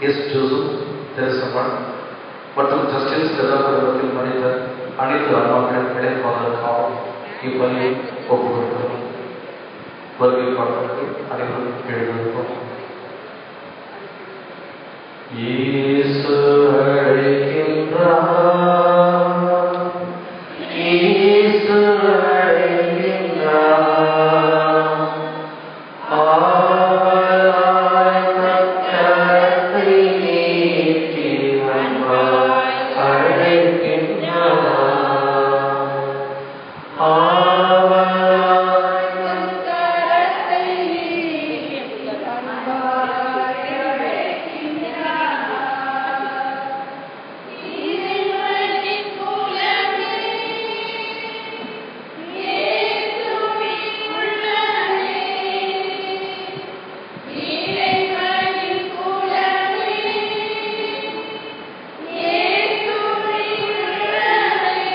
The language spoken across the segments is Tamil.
எஸ் ஜோசப் தெரசம்மன் மற்றும் ஜஸ்டிஸ் கதா குடும்பத்தில் மறைந்த அனைத்து ஆன்மாக்களின் இடைப்பாளருக்காகவும் இப்பணியை ஒப்புக்கொள்கிறோம். வருகை பாடலுக்கு அனைவரும் எழுதியிருப்போம். இயேசு அழைக்கின்றார், இயேசு அழைக்கின்றார், ஆவலாய் தக்கத்தை நீட்டி அன்பாய் அழைக்கின்றார், ஆவலாய் தக்கத்தை நீட்டி அன்பாய் அழைக்கின்றார். இறைவனின் குலமே, இயேசுவின் உள்ளமே, இறைவனின் குலமே, இயேசுவின் உள்ளமே,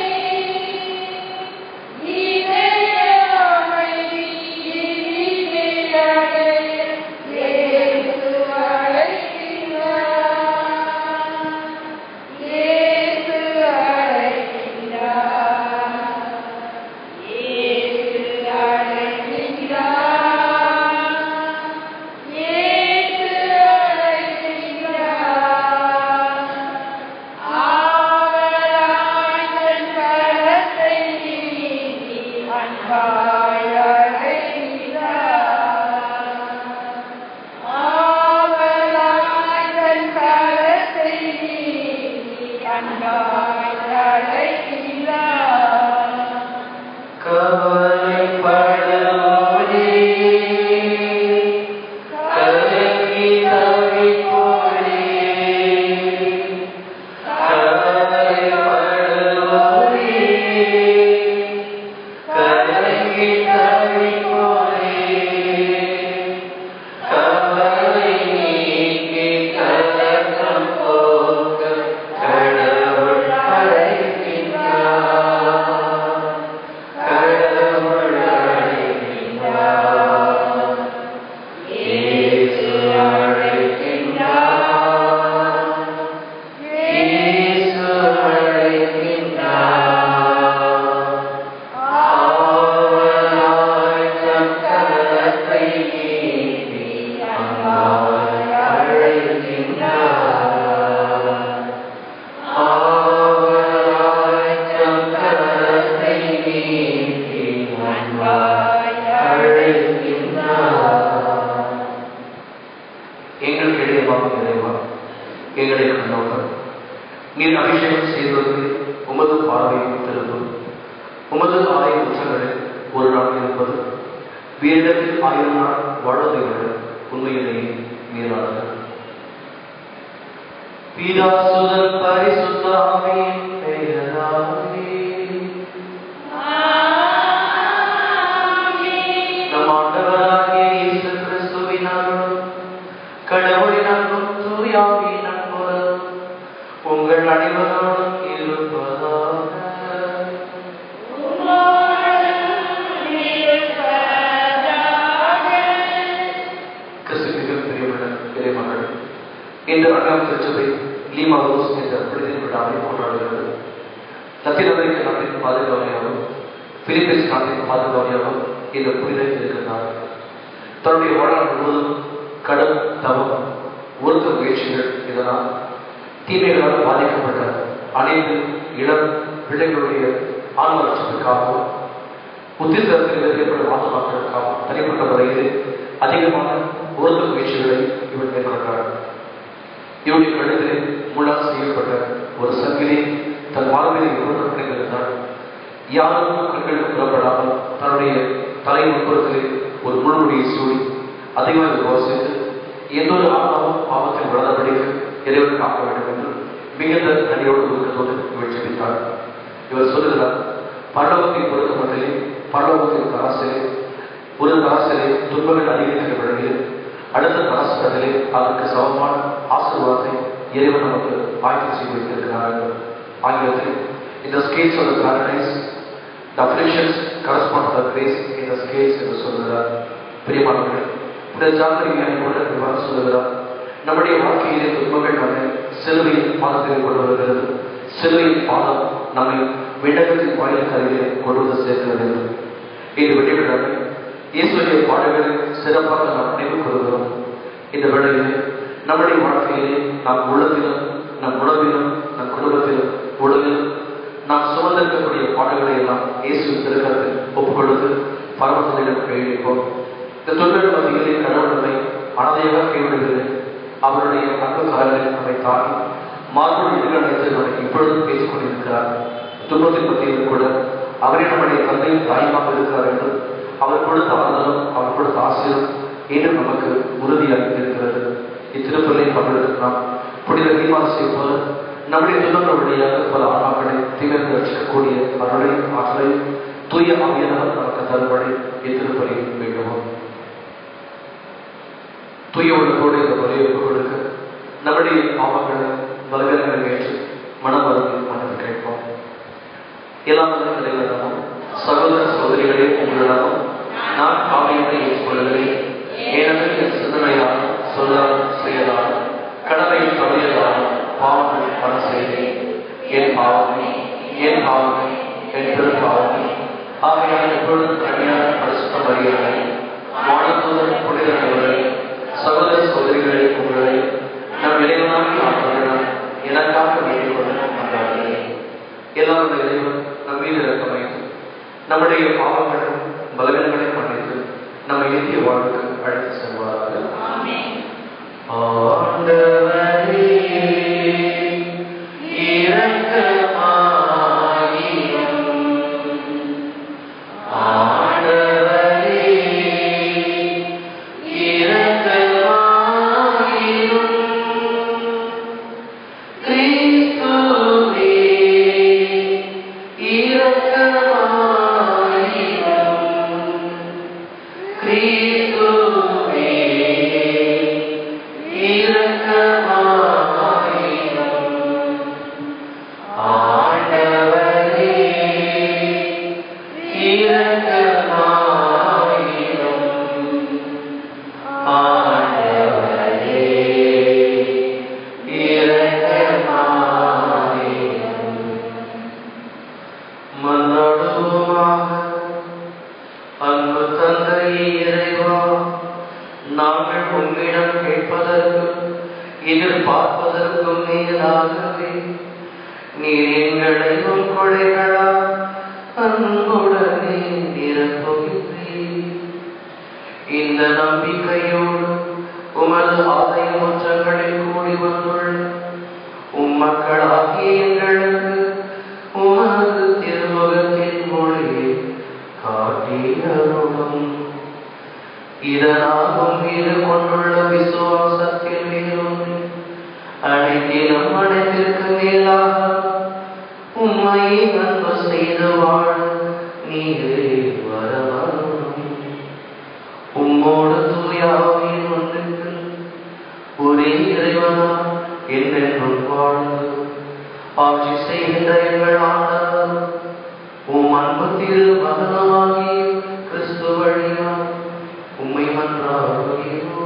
இதய அமைதி இனிமையடைய இயேசு அழைக்கின்றார், இயேசு அழைக்கின்றார், இயேசு அழைக்கின்றார், இயேசு அழைக்கின்றார், ஆவலாய் தன் கரத்தை நீட்டி அன்பாய் அழைக்கின்றார், ஆவலாய் தன் கரத்தை நீட்டி அன்பாய் அழைக்கின்றார். கவலைப்படாதே, கலங்கி தவிப்போரே, கவலைப்படாதே, கலங்கி தவிப்போரே, கவலை நீக்கி கலக்கம் போக்க கடவுள் அழைக்கின்றார், கடவுள் அழைக்கின்றார், இயேசு அழைக்கின்றார், இயேசு அழைக்கின்றார், ஆவலாய் தன் கரத்தை நீட்டி அன்பாய் அழைக்கின்றார், ஆவலாய் தன் கரத்தை நீட்டி அன்பாய் அழைக்கின்றார். எங்கள் இடையமாக இறைவா, எங்களை கண்ணோக்கம் நீர் அபிஷேகம் செய்வதற்கு உமது பார்வையை திரும்பும். உமது ஆலய உச்சங்களில் ஒரு நாள் இருப்பது வீரத்தில் 1000 நாள் வாழ்வதை விட உண்மையிலேயே மீறானது. பிதா சுதன் பரிசுத்த ஆவியின் பெயராலே நம் ஆண்டவராகிய இயேசு கிறிஸ்துவின் அருளும் கடவுளின் அன்பும் தூய ஆவியின் அன்பும் உங்கள் அனைவரோடும் இருப்பதாக. கிறிஸ்துவின் பிரியமுள்ள இறைமக்கள், இன்று அன்றாம் திருச்சபை லீமா ரோஸ் என்ற புனித விழாவை கொண்டாடுகிறது. லத்தீன் அமெரிக்க நாட்டின் பாதுகாவலியாகவும் பிலிப்பைன்ஸ் நாட்டின் பாதுகாவலியாகவும் இந்த புனிதர் இருக்கின்றார். தன்னுடைய வாழ்நாள் முழுவதும் கடும் தவம் ஒருத்த முயற்சிகள் இதனால் தீமைகளால் பாதிக்கப்பட்ட அனைத்து இளம் பிள்ளைகளுடைய ஆன்ம லட்சத்துக்காகவும் புத்திசத்தில் ஏற்படும் ஆத்மாக்களுக்காகவும் தனிப்பட்ட முறையில் அதிகமான ஒருத்த முயற்சிகளை இவர் மேற்கொண்டார். இவருடைய கழுத்தில் முள்ளால் செய்யப்பட்ட ஒரு சங்கிலி தன் மார்பிலை இவர்கள் கிடைத்திருந்தார். யாருக்கும் கண்களுக்கு புறப்படாமல் தன்னுடைய தலை உட்புறத்தில் ஒரு முள்முடியை சூடி அதிகமாக யோசித்து எந்த ஒரு ஆத்மாவும் பாவத்தில் வளர்ந்தபடிக்கு இறைவன் காக்க வேண்டும் என்று மிகுந்த தனியோடு ஒழுக்கத்தோடு இவர் ஜெபித்தார். இவர் சொல்லுகிறார், பரலோகத்தின் பொறுத்த மட்டிலே பரலோகத்தின் தராசிலே ஒரு தராசிலே துன்பங்கள் அதிகரிக்கப்படுகிறது, அடுத்த தராசத்திலே அதற்கு சமமான ஆசீர்வாதத்தை இறைவன் நமக்கு ஆய்வு செய்து வைத்திருக்கிறார்கள். ஆங்கிலத்தில் in the scales of the paradise the afflictions correspond to the grace in the scales என்று சொல்கிறார். பிரியமானவர்களே, இந்த ஜாக்கிரதையை கூட இவ்வாறு சொல்கிறார், நம்முடைய வாழ்க்கையிலே துன்பங்கள் நம்மை சிலுவையின் பாதத்தில் கொண்டு வருகிறது. சிலுவையின் பாதம் நம்மை விண்ணகத்தின் வாயில் கருவியை கொண்டு வந்து சேர்க்கிறது. இது விட்டுவிடாமல் இயேசுடைய பாடுகளை சிறப்பாக நாம் நினைவு கொள்கிறோம். இந்த வேளையிலே நம்முடைய வாழ்க்கையிலே நாம் உள்ளத்திலும் நம் உணவிலும் நம் குடும்பத்திலும் உடலிலும் நாம் சுமந்திருக்கக்கூடிய பாடுகளை எல்லாம் இயேசு திருக்கரத்தில் ஒப்புக்கொடுத்து பரமத்திடம் கையளிப்போம். இந்த தொழில் மத்தியிலே கடவுள் நம்மை அனாதையாக கைவிடுகிறது. அவருடைய அன்பு காலங்களில் நம்மை தாங்கி மார்போடு எதிர்கணித்து நம்மை இப்பொழுதும் பேசிக் கொண்டிருக்கிறார். துன்பத்தின் மத்தியில் கூட அவரே நம்முடைய தந்தையும் தாயுமாக இருக்கிறார் என்று அவர் கொடுத்த ஆறுதலும் அவர் கொடுத்த ஆசிரியரும் இன்னும் நமக்கு உறுதியாக இருக்கிறது. இத்திருப்பலை பங்கெடுக்கலாம். புனித தீமாசை போல நம்முடைய துன்பங்கள் வழியாக பல ஆன்மாக்களை தீவிரத்தில் ரசிக்கக்கூடிய அருளையும் ஆற்றலையும் தூய ஆவியானவர் நமக்கு தரும்படி இத்திருப்பலை வேண்டுவோம். தூய உள்ளத்தோடு இந்த பலியை கொடுக்க நம்முடைய பாவங்களை பலவீனங்களை ஏற்று மனமருந்து மனது கேட்போம். எல்லாம் இறைவனிடமும் சகோதர சகோதரிகளே உங்களிடமும் நான் பாவியத்தை ஏற்றுக்கொள்கிறேன். ஏனெனில் என் சிந்தனையால் சொல்லால் செயலால் கடமை தவறியதால் பாவங்கள் பல செய்தேன். என் பாவமே என் பெரும்பாவமே ஆகையால் எப்பொழுதும் கண்ணியான பரிசுத்த மரியாதை வானதூதர் புனிதர்களே சகோதர சகோதரிகளே உங்களை நம் இறைவனாகி ஆண்டவரிடம் எனக்காக வேண்டிக் கொள்ள மாட்டார்கள். எல்லாம் இறைவன் நம் மீது இரக்கமைத்து நம்முடைய பாவங்களும் பலவீனங்களையும் மன்னித்து நம்மை நித்திய வாழ்வுக்கு அழைத்து செல்வார்கள். ஆண்டவரே இரக்கமாயிரும். ஆண்டவரே இரக்கமாயிரும். கிறிஸ்துவே இரக்கமாயிரும். கிறிஸ்துவே எதிர்பார்ப்பதற்கும் மேலாகவே நீர் எங்களை கொடைகளா அன்புடனே நிரப்புகிறீர். இந்த நம்பிக்கையோடு உமது ஆலய முற்றங்களில் கூடி வந்துள்ள உம்மக்களாகிய எங்களுக்கு உமது திருமுகத்தின் மொழியை காட்டியருளும். இதனாலும் மீது கொண்டுள்ள விசுவாசத்தில் மேலோன்றி அனைத்திலும் அனைத்திற்கு மேலாக உம்மை அன்பு செய்து வாழ நீரே வரவரும். உம்மோடு தூயாவின் ஒன்றுக்கு ஒரே இறைவனா என்றென்றும் வாழ்ந்து ஆட்சி செய்கின்ற எங்கள் ஆண்டவர் உம் அன்பு திரு மகனாகிய கிறிஸ்து வழியா உம்மை மன்றாடுகிறோம்.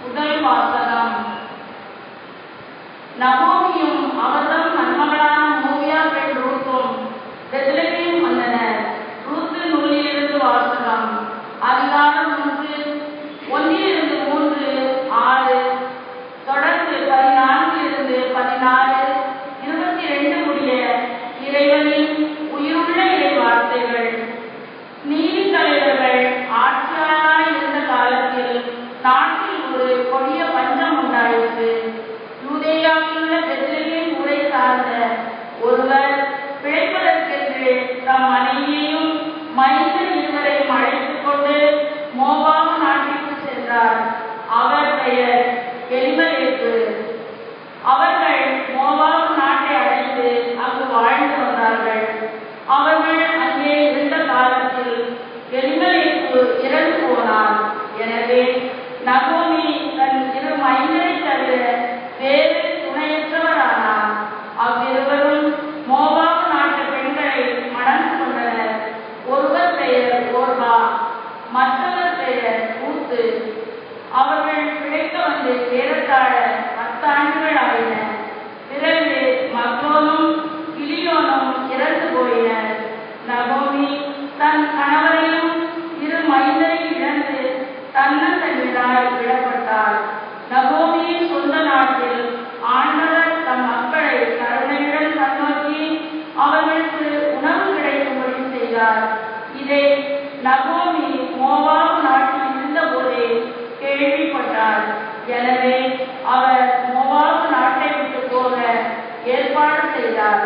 முதல் வாசகம். நகோமியும் அவர்தம் நன்மகளான மோவியா பெண் ரூத்தும் பெத்லகேம் வந்தனர். ரூத்து நூலிலிருந்து வாசகம். அதிகாரம் 1:1-3-6 தொடர்ந்து 14-16 22 முடிய இறைவனின் உயிருள்ள இறை வார்த்தைகள். நீதி தலைவர்கள் ஆட்சியாளராய் இருந்த காலத்தில் நாட்டில் ஒரு கொடிய பஞ்சம் உண்டாயிற்று. யூதேயாவிலுள்ள பெத்லகேம் ஊரை சார்ந்த ஒருவர் பிழைப்பதற்கென்று தம் மனைவியையும் மைந்தர் இருவரையும் அழைத்துக் கொண்டு மோவாபு நாட்டிற்கு சென்றார். அவர் பெயர் எலிமெலேக்கு. அவர்கள் மோவாபு நாட்டை அடைந்து அங்கு வாழ்ந்து வந்தார்கள். அவர்கள் அங்கே இருந்த காலத்தில் எலிமெலேக்கு இறந்து போனார். நகோமி தன் இரு மைந்தரை தவிர வேறு துணையற்றவரானார். அவ்விருவரும் மோவாபு நாட்டு பெண்களை மணந்து கொண்டனர். ஒருவர் பெயர் ஓர்பா, மற்றவர் பெயர் ரூத்து. அவர்கள் பிழைக்க வந்து ஏறத்தாழ 10 ஆண்டுகள் ஆயின. பிறகு மக்லோனும் கிலியோனும் இறந்து போயினர். நகோமி தன் கணவரையும் இரு மைந்தரை இழந்து தன்னந்தனியாய் விடப்பட்டார். நகோமியின் சொந்த நாட்டில் ஆண்டவர் தம் மக்களை கருணையுடன் கண்ணோக்கி அவர்களுக்கு உணவு கிடைக்கும்படி செய்தார். இதை நகோமி மோவாபு நாட்டில் இருந்தபோதே கேள்விப்பட்டார். எனவே அவர் மோவாபு நாட்டை விட்டு போக ஏற்பாடு செய்தார்.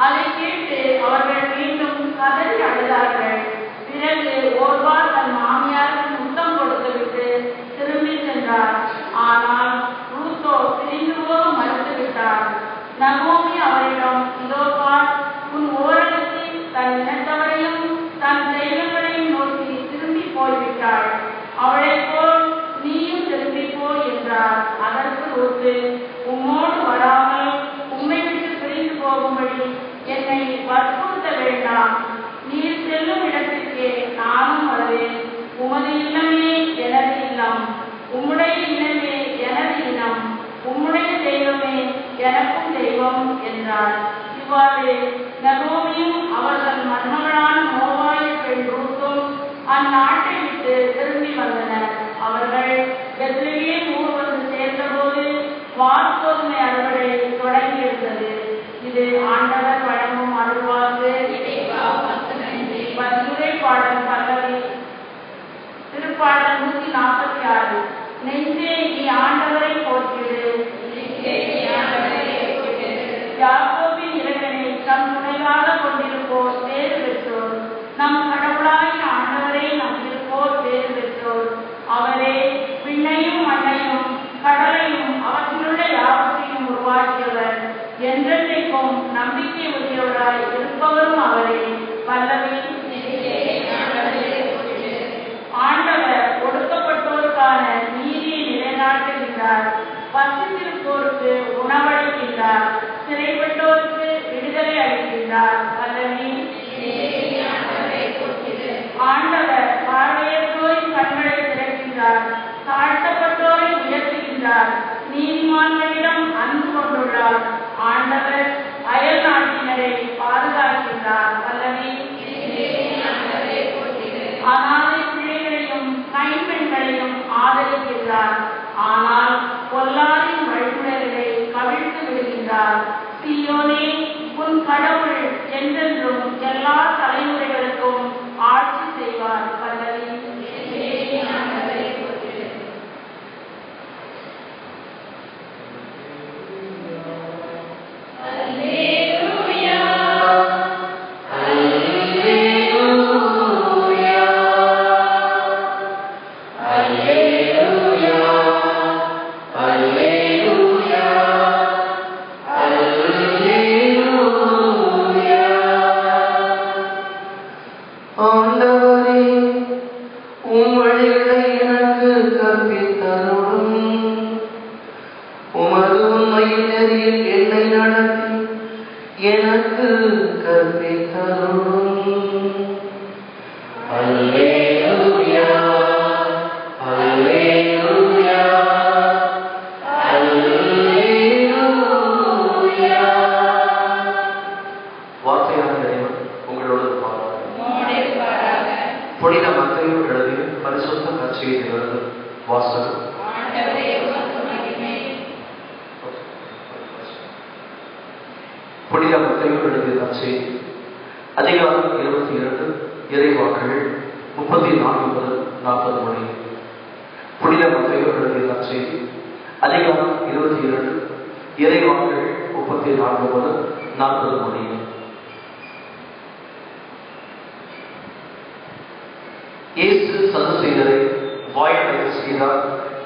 அதை கேட்டு அவர்கள் மீண்டும் கதறி அழுதார்கள். பிறகு ஓர்பா தன் மாமியாருக்கு முத்தம் கொடுத்துவிட்டு திரும்பி சென்றார். ஆனால் ரூத்தோ பிரிந்து போக மறுத்துவிட்டார். நகோமி அவரிடம், இதோ பார், உன் ஓரளவுக்கு தன் இனத்தவரையும் தன் தெய்வங்களையும் நோக்கி திரும்பி போய்விட்டாள். அவளை போல் நீயும் திரும்பி போய் என்றார். அதற்கு ரூத்து, உம்மோடு வராமல் உம்மை விட்டு பிரிந்து போகும்படி என்னை வற்புறுத்த வேண்டாம். நீர் செல்லும் இடத்திற்கே நானும் வருவேன். உமது இல்லமே எனது இல்லம், உம்முடைய இனமே எனது இனம், உம்முடைய தெய்வமே எனக்கும் தெய்வம் என்றார். இவ்வாறு நகோமியும் அவர்கள் மருமகளான மோவாபிய பெண் ரூத்தும் அந்நாட்டை விட்டு திரும்பி வந்தனர். அவர்கள் பெத்லகேம் ஊர் வந்து சேர்ந்தபோது வாற்கோதுமை அறுவடை தொடங்கியிருந்தது. இது ஆண்டவர் வழங்கும் அருள்வாக்கு. பதிலுரை பாடல் பல்லவி. திருப்பாடல் 146. நெஞ்சே நீ ஆண்டவரை போற்றிடு, யாக்கோபின் இறைவனை தம் துணையாக கொண்டிருப்போர் பேறு பெற்றோர். நம் கடவுளாய் ஆண்டவரை நம்பியிருப்போர் பேறு பெற்றோர். அவரே விண்ணையும் மண்ணையும் கடலையும் அவற்றிலுள்ள யாவற்றையும் உருவாக்கியவர். என்றென்றைக்கும் நம்பிக்கை உரியவராய் இருப்பவரும் அவரே. பல்லவி. ஆண்டவர் ஒடுக்கப்பட்டோருக்கான நீதியை நிலைநாட்டுகின்றார். பசித்திருப்போருக்கு உணவளிக்கின்றார். சிறைப்பட்டோருக்கு விடுதலை அளிக்கின்றார். பல்லவி. ஆண்டவர் பார்வையற்றோரின் கண்களை திறக்கின்றார். தாழ்த்தப்பட்டோரை உயர்த்துகின்றார். நீதிமான்களிடம் அன்பு கொண்டுள்ளார். ஆண்டவர் அயல் நாட்டினரை பாதுகாக்கின்றார். பல்லவி. அனாதை பிள்ளைகளையும் கைம்பெண்களையும் ஆதரிக்கின்றார். ஆனால் பொல்லாரின் வழிமுறைகளை கவிழ்த்து விடுகின்றார். சீயோனே, உன் கடவுள் என்றென்றும் எல்லா தலைமுறைகளுக்கும் ஆட்சி செய்வார். பல்லவி. அதிகாரம் 22 இறைவாக்குகள் 34 முதல் 40 மணி. புனித மத்தேயு எழுதிய நற்செய்தி அதிகாரம் 22 இறைவாக்குகள் 34 முதல் 40 மணி. இயேசு சதுசேயரை வாய்ப்படைத்து செய்தார்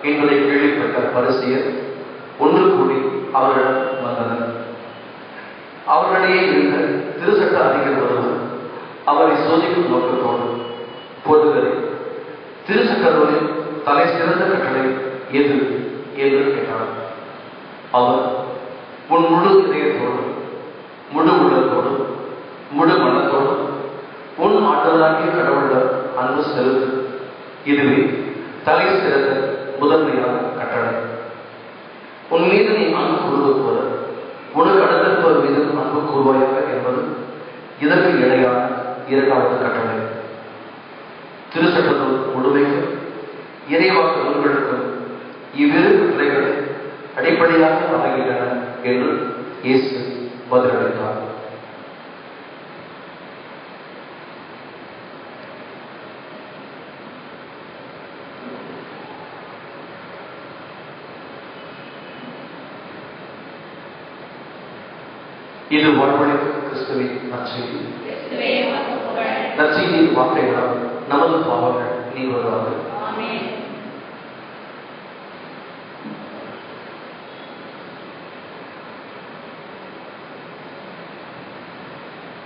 என்பதை கேள்விப்பட்ட பரிசேயர் ஒன்று கூடி அவரிடம் வந்தனர். அவர்களிடையே இருந்த திருச்சட்ட அதிகாரி ஒருவர் அவரை சோதிக்கும் நோக்கத்தோடு, பொதுவரை திருச்சட்டங்களில் தலை சிறந்த கட்டளை எது என்று கேட்டார். அவர், உன் முழு இதயத்தோடு, முழு உள்ளத்தோடு, முழு மனத்தோடு உன் ஆண்டவராகிய கடவுளிடம் அன்பு செலுத்து. இதுவே தலை சிறந்த முதன்மையான கட்டளை. உன் மீது நீ அன்பு கூறுவது போல உனக்கு அடுத்திருப்பவர் மீது அன்பு கூறுவாயாக என்பது இதற்கு இணையான இரண்டாவது கட்டளை. திருச்சட்டத்தின் முழுமைக்கும் இறைவாக்கு நூல்களுக்கும் இவ்விரு கட்டளைகளை அடிப்படையாக அமைகின்றன என்று இயேசு பதிலளித்தார். இது வாழ்வழிக்கும் கிறிஸ்துவின் நற்செய்தி. நற்செய்தியின் வார்த்தைகளால் நமது பாவங்கள் நீங்குவதாக.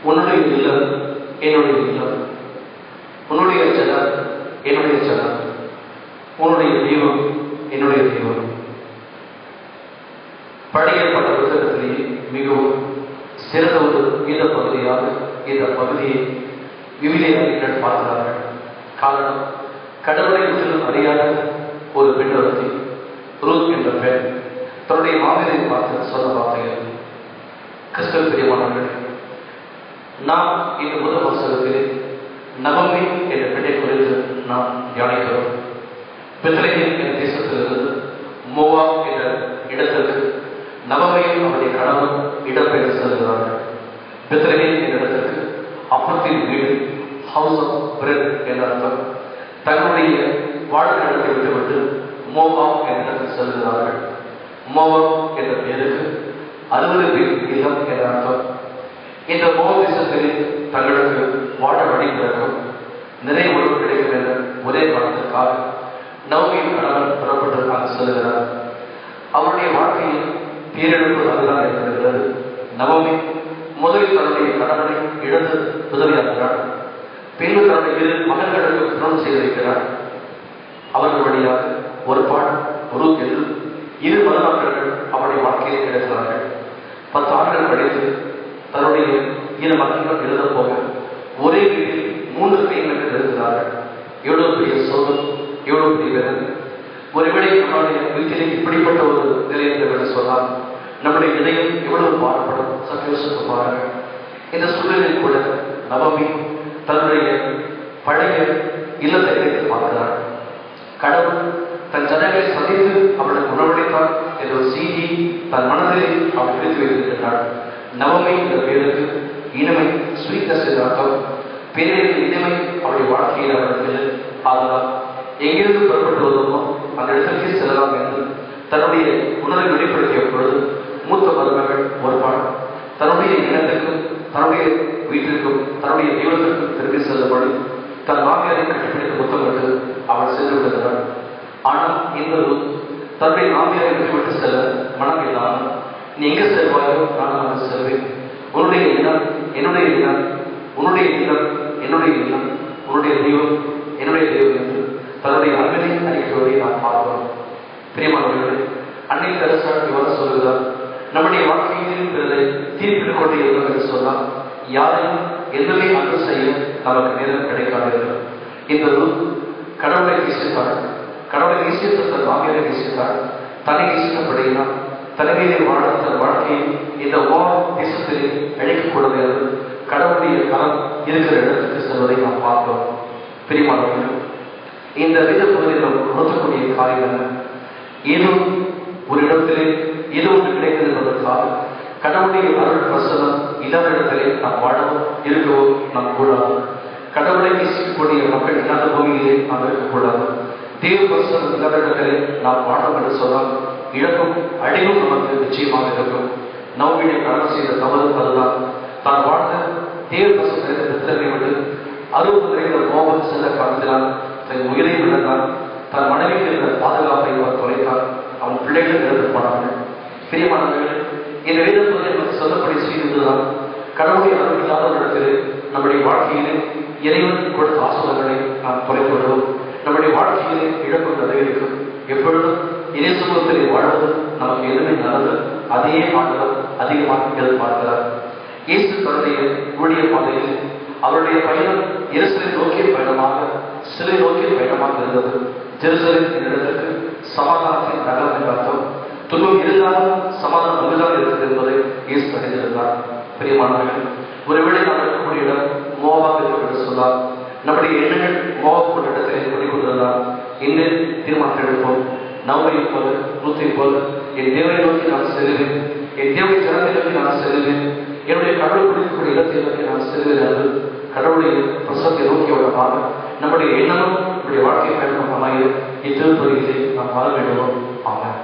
உன்னுடைய இல்லம் என்னுடைய இல்லம், உன்னுடைய ஜனம் என்னுடைய ஜனம், உன்னுடைய தெய்வம் என்னுடைய தெய்வம். பழைய பல புத்தகத்திலேயே மிகவும் சிறந்த ஒரு இந்த பகுதியாக இந்த பகுதியை விவிலியர்கள் பார்க்கிறார்கள். காரணம், கடவுளை முற்றிலும் அறியாத ஒரு பெண்ணொருத்தி ரூத் என்ற பெண் தன்னுடைய மாமியாரை பார்த்து சொன்ன வார்த்தைகள். கிறிஸ்தவ பிரியமானவர்களே, நாம் இந்த முதல் வாசகத்திலே நவமி என்ற பெண்ணை குறித்து நாம் தியானிக்கிறோம். பெத்லகேம் என்ற தேசத்திலிருந்து மோவாப் என்ற இடத்திற்கு நவமியும் அவருடைய கணவன் இடம்பெயர்ந்து செல்கிறார்கள். பெத்லகேம் என்ற இடத்திற்கு அப்பத்தின் வீடு, ஹவுஸ் ஆஃப் பிரெட் என்ற அர்த்தம். தன்னுடைய வாழ்க்கையை விட்டுவிட்டு மோவாப் என்ற இடத்தில் செல்கிறார்கள். மோவாப் என்ற பெயருக்கு 60 பேர் இல்லம் என்ற அர்த்தம். இந்த மோவாப் தேசத்தில் தங்களுக்கு வாழ வழி பிறக்கும், நிறைய உணவு கிடைக்கும் என்ற ஒரே காரணத்திற்காக நவமியின் கணவன் புறப்பட்டு அங்கு செல்கிறார். அவருடைய வாழ்க்கையில் பேரிழப்பு அதுதான் ஏற்படுகிறது. நவமி முதலில் தன்னுடைய கணவனை இழந்து உதவியாகிறார். பின்பு தன்னுடைய 2 மகன்களுக்கு திருமணம் செய்து வைக்கிறார். அவர்கள் வழியாக ஒரு ரூத் என்று 2 மகன்கள் அவருடைய வாழ்க்கையை கிடைக்கிறார்கள். 10 ஆண்டுகள் கழித்து தன்னுடைய 2 மகன்கள் எழுத போக ஒரே வீட்டில் 3 கைகள் எழுதுகிறார்கள். எவ்வளவு பெரிய சோதம், எவ்வளவு பெரிய வேதனை. ஒருவேளை நம்முடைய வீட்டிலே இப்படிப்பட்ட ஒரு நிலை என்று சொன்னால் நம்முடைய இதயம் எவ்வளவு பாடுபடும். சந்தோஷத்தை பாருங்கள். இந்த சூழலில் கூட நவமி தன்னுடைய பழைய இல்லத்தை கிடைத்து பார்க்கிறார். கடவுள் தன் ஜனங்களை சந்தித்து அவளுக்கு உணவளித்தார் என்ற ஒரு செய்தி தன் மனதில் அவள் எடுத்து வைத்திருக்கிறாள். நவமி என்ற பேருக்கு இனிமை, ஸ்வீட்னஸ் என்ற அர்த்தம். பேரின் இனிமை அவருடைய வாழ்க்கையில் அவளுக்கு. அதனால் எங்கிருந்து புறப்பட்டு வருவோமோ அந்த இடத்திற்கே செல்லலாம் என்று தன்னுடைய உணர்வை வெளிப்படுத்திய பொழுது மூத்த மருமகள் ஒரு தன்னுடைய இனத்திற்கும் தன்னுடைய வீட்டிற்கும் தன்னுடைய தெய்வத்திற்கும் திரும்பி செல்லும்படி தன் மாமியாரை கட்டிப்பிடித்து முத்தமிட்டு அவள் சென்று விடுகிறாள். ஆனால் இந்த தன்னுடைய மாமியாரை விட்டுவிட்டு செல்ல மனம் இல்லாமல், நீ எங்கே செல்வாயோ நானும் அங்கு செல்வேன், உன்னுடைய இனம் என்னுடைய இனம், உன்னுடைய இனம் என்னுடைய இனம், உன்னுடைய தெய்வம் என்னுடைய தெய்வம் என்று தன்னுடைய அன்பினை அறிக்கையோடு நாம் பார்க்கிறோம். பிரியமானவர்களே, அன்னை தெரசா இவ்வாறு சொல்லுகிறார், நம்முடைய வாழ்க்கையில் பிறரை தீர்ப்பில் கொண்டு இருந்தோம் என்று சொன்னால் யாரையும் எதுவுமே அன்பு செய்ய நமக்கு நேரம் கிடைக்காது. இந்த கடவுளை நேசித்தாள், கடவுளை நேசித்த தன் மாமியாரை நேசித்தாள், தன்னை நேசிக்கப்படினால் தலைமையிலே வாழ தன் வாழ்க்கையை இந்த தேசத்திலே அழைக்கக்கூடாது என்று கடவுளுடைய கரம் இருக்கிற இடத்துக்கு செல்வதை நாம் பார்க்கிறோம். பிரியமானவர்கள், இந்த வேத பகுதியில் நாம் உணர்த்தக்கூடிய காரியம் என்ன? ஏதோ ஒரு இடத்திலே ஏதோ ஒன்று கிடைக்கிறது என்பதற்காக கடவுளுடைய அருள் பிரசனம் இல்லாத இடத்திலே நாம் வாழவும் இருக்கவும் நாம் கூடாது. கடவுளை நேசிக்கக்கூடிய மக்கள் இல்லாத பூமியிலே நாம் இருக்கக்கூடாது. தேவ பிரசனம் இல்லாத இடத்திலே நாம் வாழவும் என்று சொன்னால் இழப்பும் அழிவும் நமக்கு நிச்சயமாக இருக்கும். நவமியை கடவுள் செய்த தவறு அதுதான். தான் வாழ்ந்த தேவ பிரசனத்தை விட்டு 60 நிறைந்த மோகம் சென்ற காரணத்தினால் தன் உயிரை விழுந்தான். தன் மனைவியில் இருந்த பாதுகாப்பை அவர் தொலைத்தார். அவன் பிள்ளைகள் இழந்து போனார்கள். பிரியமானவர்கள், இந்த வேதத்துறை நமக்கு சொல்லப்படி செய்துதான் கடவுளுடைய அருள் இல்லாத இடத்திலே நம்முடைய வாழ்க்கையிலே இறைவன் கொடுத்த ஆசீர்வாதங்களை நாம் தொலைத்து விடுவோம். நம்முடைய இழப்புகள் அதிகரிக்கும். எப்பொழுதும் இறை சமூகத்திலே வாழ்வது நமக்கு எதுவுமே நல்லது, அதையே ஆண்டவர் அதிகமாக எதிர்பார்க்கிறார். இயேசு தன்னுடைய ஊழிய பாதையில் அவருடைய பயணம் எருசலேம் நோக்கிய பயணமாக, சிலை நோக்கிய பயணமாக இருந்தது. ஜெருசலேம் என்ற இடத்திற்கு சமாதானத்தின் நகரம் என்ற அர்த்தம். துன்பம் இருந்தாலும் சமாதானம் அங்குதான் இருக்கிறது என்பதை இயேசு அறிந்திருந்தார். பிரியமானவர்கள், ஒருவேளை நாம் இருக்கக்கூடிய இடம் மோவாக இருக்கும் என்று சொன்னார். நம்முடைய எண்ணங்கள் மோவாக கொண்ட இடத்தில் படிக்கொண்டிருந்தால் இன்று தீர்மானத்தை எடுப்போம். நவமையை போல, ரூத்தை போல என் தேவனை நோக்கி நான் செல்வேன், என் தேவை ஜனத்தை நோக்கி நான் செல்வேன், என்னுடைய கடவுள் பிடிக்கக்கூடிய இடத்தை நோக்கி நான் செல்வேன் என்று கடவுளுடைய பிரசத்தை நோக்கியவரமாக நம்முடைய எண்ணமும் நம்முடைய வாழ்க்கை பயணம் அமைய இத்திருப்பதிகளை நாம் வாழ வேண்டுமோ. ஆமாம்.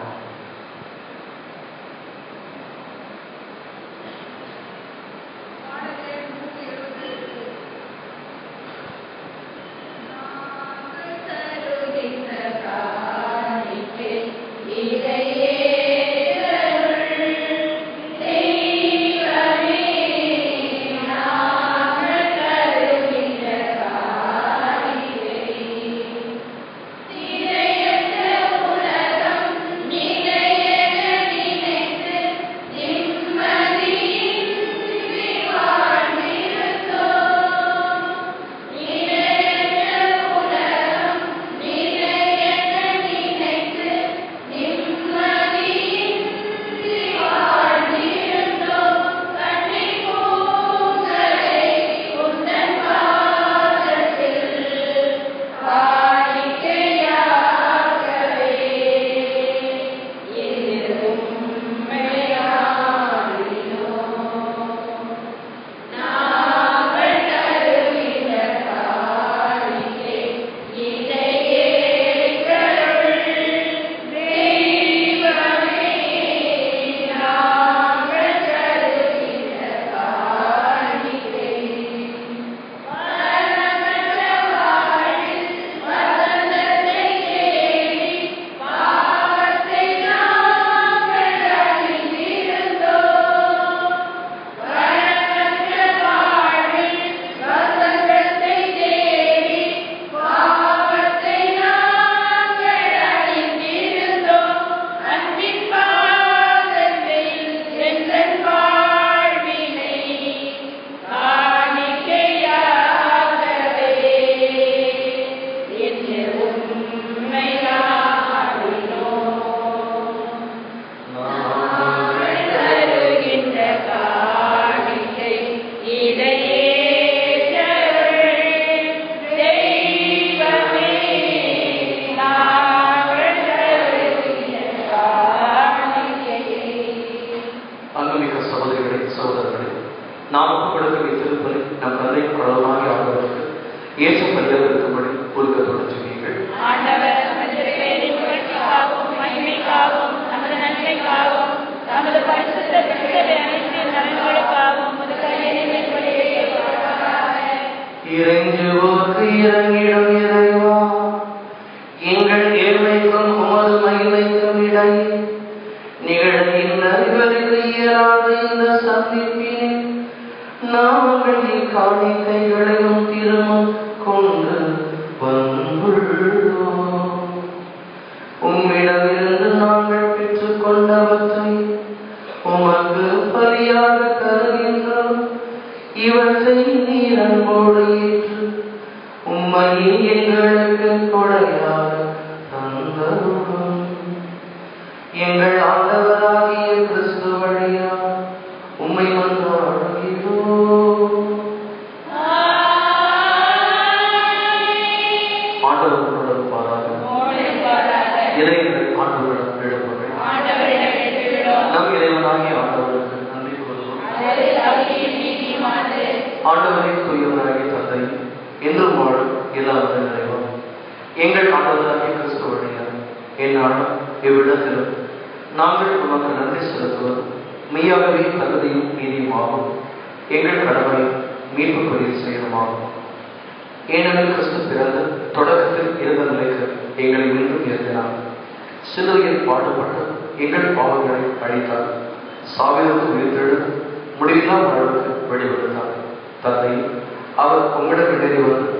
அவர் உங்களிடம் வந்து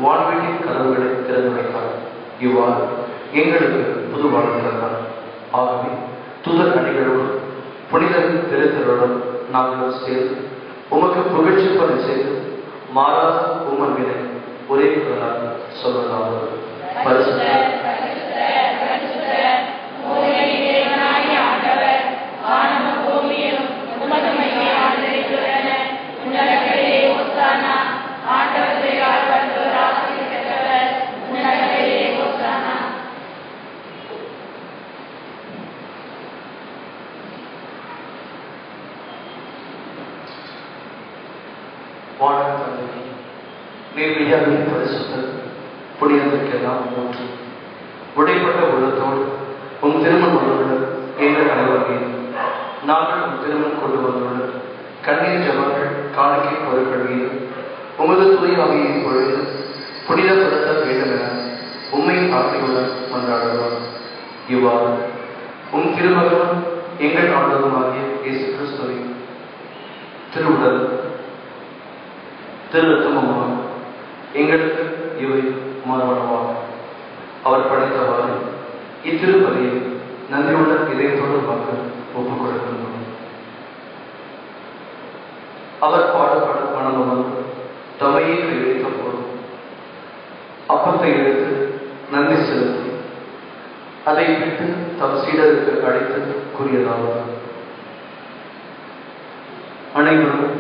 வான்வீட்டின் கதவுகளை திறந்து வைத்தார். இவ்வாறு எங்களுக்கு புது வாழ்வு தந்தார். ஆகவே தூதர் அணிகளோடும் புனிதரின் திருத்தலோடும் நாங்கள் சேர்ந்து உமக்கு புகழ்ச்சி பணி செய்து மாறாத உமன்பினை ஒரே குரலால் சொல்வதாவது: பரிசுத்தர் நீர்மையாவின் பரிசுத்தர் புனிதற்கெல்லாம் மூன்று உடைப்பட்ட உள்ளத்தோடு உன் திருமண உள்ளுள்ள எங்கள் அனைவரையும் நாங்கள் உன் திருமணம் கொண்டு வந்துள்ள கண்ணீர் ஜபங்கள் காணிக்கை பொருட்கள் மீது உமது தூய ஆவியை பொழுது புனிதப்படுத்த வேண்டும் என உண்மை ஆசையுடன் கொண்டாடுவோம். இவ்வாறு உன் திருமகனும் எங்கள் ஆண்டவருமாகிய இயேசு கிறிஸ்துவின் திருவுடல் திருத்தமமாக எங்களுக்கு இவை மாறுவனவாக அவர் படைத்தவாறு இத்திருப்பதியை நன்றியுடன் இதயத்தோடு பார்க்க ஒப்புக் கொடுக்கின்றோம். அவர் பாடப்பட மனமும் தமையை கையெழுத்த போதும் அப்பத்தை எடுத்து நன்றி செலுத்தி அதை விட்டு தம் சீடருக்கு அழைத்து கூறியதாவது: அனைவரும்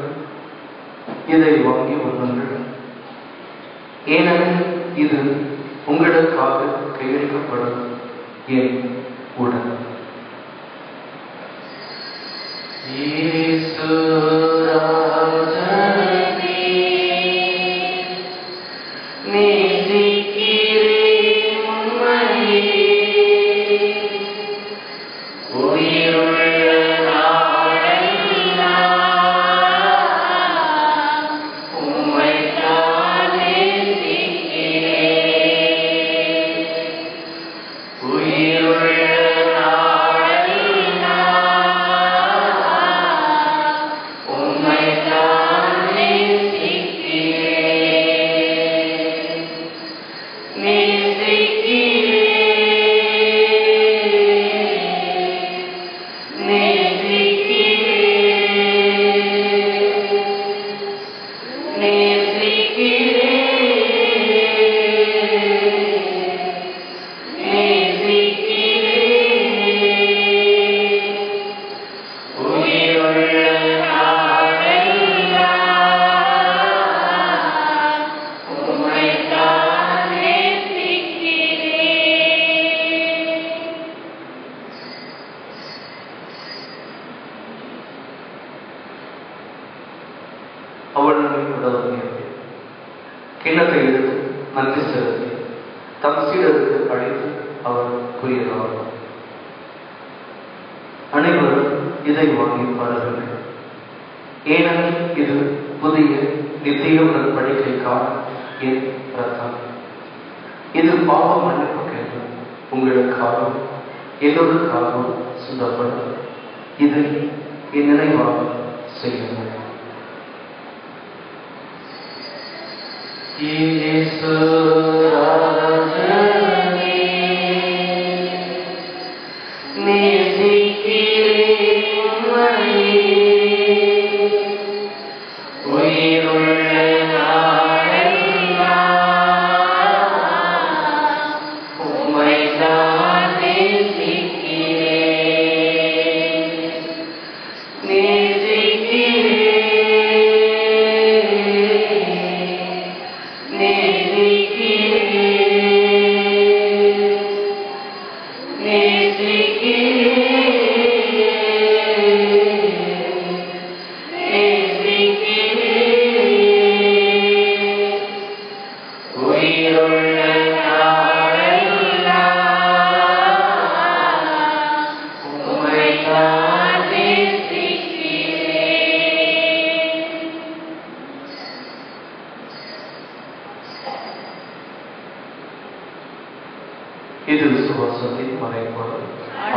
இதை வாங்கி உண்ணுங்கள், ஏனெனில் இது உங்களுக்காக கையளிக்கப்படும் என் உடல். கிண்ணத்தை எடுத்து நன்றி செலுத்தி தம் சீடருக்கு அழைத்து அவர் கூறியதாவது: அனைவரும் இதை வாங்கி பழகுங்கள், ஏனெனில் இது புதிய நித்திய உடன்படிக்கைக்கான என் ரத்தம். இது பாவ மன்னிப்புக்கென்று உங்களுக்காகவும் எல்லோருக்காகவும் சிந்தப்படும். இதை என் நினைவாக செய்யுங்கள். இது விசுவாசத்தின் மறைப்பாடு.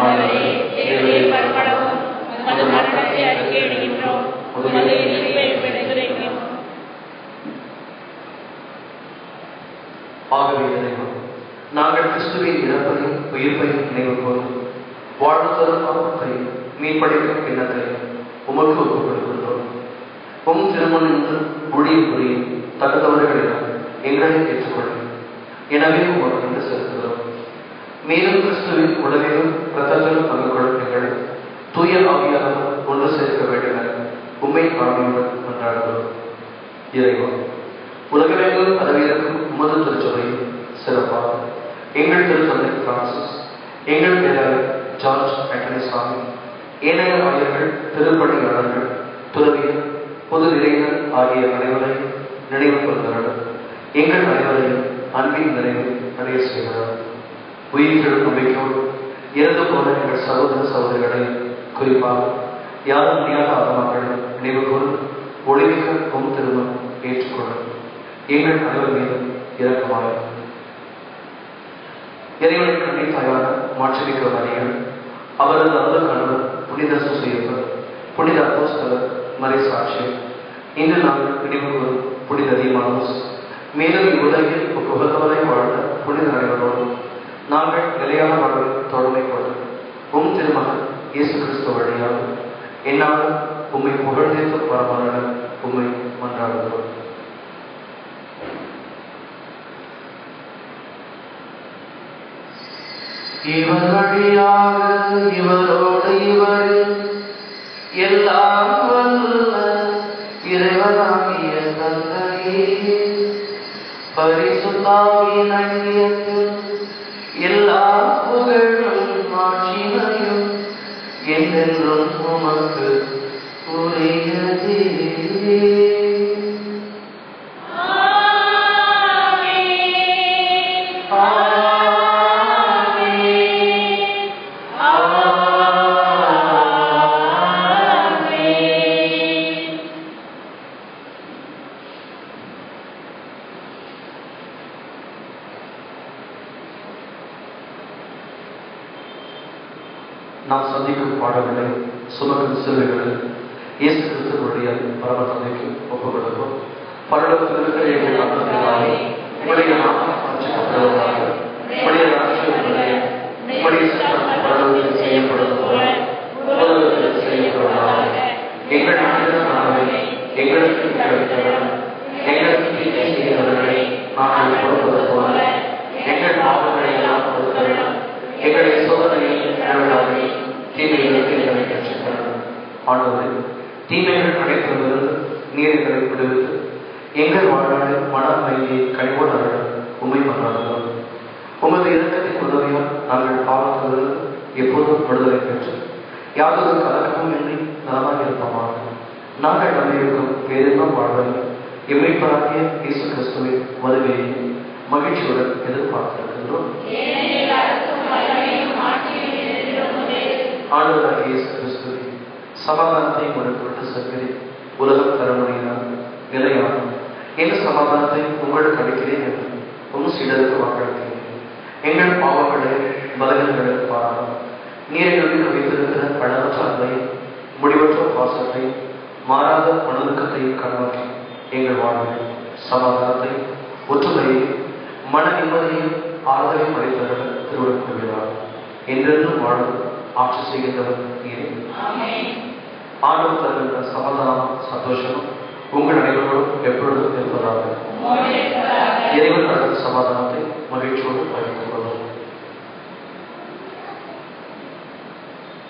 ஆகவே இறைவன் நாங்கள் கிறிஸ்துவின் இறப்பையும் உயிர்ப்பையும் நினைவு கூறும் வாழ்வு தரும் பாவத்தையும் மீன்படைக்கும் எண்ணத்தையும் உமக்கு ஒப்புக் கொடுக்கின்றோம். திருமணம் என்று ஊழியம் புரியும் தகுந்தவர்களிடம் எங்களை ஏற்றுக்கொள்ளும். எனவே உமக்கு என்று செலுத்துகிறோம். மேலும் கிறிஸ்துவின் உடலிலும் இரத்தத்திலும் பங்கு கொள்ளும் எங்களை தூய ஆவியானவர் ஒன்று சேர்க்க வேண்டும் என உண்மை ஆவியுடன் கொண்டாடுகிறோம். இறைவா, உலகமெங்கும் பதவியிருக்கும் உமது திருச்சபையில் சிறப்பாக எங்கள் திருத்தந்தை பிரான்சிஸ், எங்கள் பேராளர் ஜார்ஜ் ஆண்டனி சாமி, ஏனைய ஆயர்கள், திருப்பணியாளர்கள், துறவியர், பொது நிறைவர் ஆகிய அனைவரையும் நினைவு கொள்கிறார். எங்கள் அனைவரையும் அன்பின் நிறைவு அடைய செய்கிறார். உயிர்கள் நம்பிக்கையோடு இறந்து போன எங்கள் சகோதர சகோதரிகளை, குறிப்பாக யாரும் முடியாத ஆத்மாக்களை நினைவு கூர்ந்து ஒளிமிக்க திருமணம் ஏற்றுக்கொள்ளும். எங்கள் அனைவர் மீதும் இரக்கமாக இறைவனின் கண்ணை தாயான மாற்றமிக்க மரியாள், அவரது அன்பு கணவர் புனித சுசையப்பர், புனித அப்போஸ்தலர் மறைசாட்சியர், இன்று நாங்கள் நினைவு கூறும் புனித தீமானோஸ், மேலும் இவ்வுலகில் புகழ்ந்தவரை வாழ்ந்த புனித அனைவரோடு நாங்கள் நிலையான வாழ்வில் தொடர்பை கொண்டு திருமகன் இயேசு கிறிஸ்து வழியாக என்னாலும் உம்மை புகழ்ந்தேற்று வரமான உம்மை மன்றாடுகிறோம். இவர் வழியாக இவரோடு இவர் எல்லாம் வல்ல இறைவனாகிய தந்தையே, பரிசுத்தாவின் ஐக்கியத்தில் எல்லா புகழும் ஆட்சிமையும் என்றென்றும் உமக்கு உரியதே. நாம் சந்திக்கும் பாடங்களை சுமக்கும் சிலுவைகளை இயேசு கிறிஸ்து வழியாக பரம தந்தைக்கு ஒப்புக் கொடுப்போம். பரலோகத்தில் இருக்கிற எங்கள் நாமத்தினாலே உம்முடைய நாமம் அர்ச்சிக்கப்படுவதாக, உம்முடைய ராஜ்யம் வருக, உம்முடைய சித்தம் பரலோகத்தில் செய்யப்படுவது போல பூலோகத்தில் செய்யப்படுவதாக. எங்கள் அன்றாட உணவை எங்களுக்கு அளித்தருளும். எங்களுக்கு தீமை செய்தவர்களை நாங்கள் பொறுப்பது போல எங்கள் பாவங்களை எல்லாம் பொறுத்தருளும். எங்களை சோதனையில் விடாதே, தீமைகளுக்கு எங்களை ரட்சித்தருளும். ஆண்டவரே, தீமைகள் அனைத்திலிருந்து நீர் எங்களை விடுவித்து எங்கள் வாழ்நாடு மன அமைதியை கனிவோடு அருள உம்மை மன்றாடுகிறோம். உமது இரக்கத்தின் உதவியால் நாங்கள் பாவத்திலிருந்து எப்போதும் விடுதலை பெற்று யாதொரு கலக்கமும் இன்றி நலமாக இருப்போமாக. நாங்கள் நம்பியிருக்கும் பேரின்பம் வாழ்வையும் எம்மைப்பராகிய இயேசு கிறிஸ்துவின் வருகையை மகிழ்ச்சியுடன் எதிர்பார்த்திருக்கின்றோம். ஆண்டவராகிய இயேசு கிறிஸ்துவின் சமாதானத்தை உங்களுக்கு விட்டு செல்கிறேன், உலகம் தர முடியாது நிலையான எந்த சமாதானத்தை உங்களுக்கு அளிக்கிறேன் என்று உன் சீடருக்கு வாக்களிக்கிறேன். எங்கள் பாவங்களை பலகீனங்களை பாராமல் நீரை நம்பிக்கை வைத்திருக்கிற அளவற்ற அன்பையும் முடிவற்ற பாசத்தை மாறாத மனதுக்கத்தையும் கண்ணோக்கி எங்கள் வாழ்வில் சமாதானத்தை ஒற்றுமையை மன நிம்மதியும் ஆறுதலையும் அளித்தவர்கள் திருவிழா கொள்கிறார். என்றென்றும் வாழும் ஆட்சி செய்கின்றவர் நீரே. ஆண்டவர் தருகின்ற சமாதானம் சந்தோஷம் உங்கள் அனைவரோடும் எப்பொழுதும் இருப்பதாக. இறைவன் தருகிற சமாதானத்தை மகிழ்ச்சியோடு பகிர்ந்து கொள்வோம்.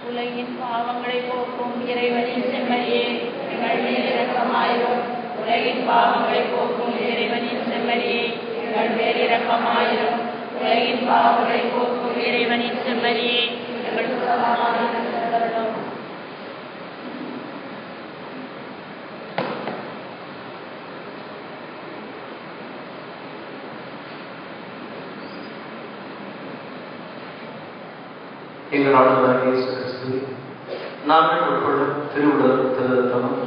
உலகின் பாவங்களை போக்கும் இறைவனின் செம்மறியே, எங்கள் மேல் இரக்கமாயிரும். உலகின் பாவங்களை போக்கும் இறைவனின் செம்மறியே, எங்கள் மேல் இரக்கமாயிரும். உலகின் பாவங்களை போக்கும் இறைவனின் செம்மறியே, எங்கள் சமாதானம் தருளும். எங்கள் ஆண்டவராகிய இயேசு கிறிஸ்துவே, நாங்கள் உட்கொள்ளும் திருவுடல் திருத்தமும்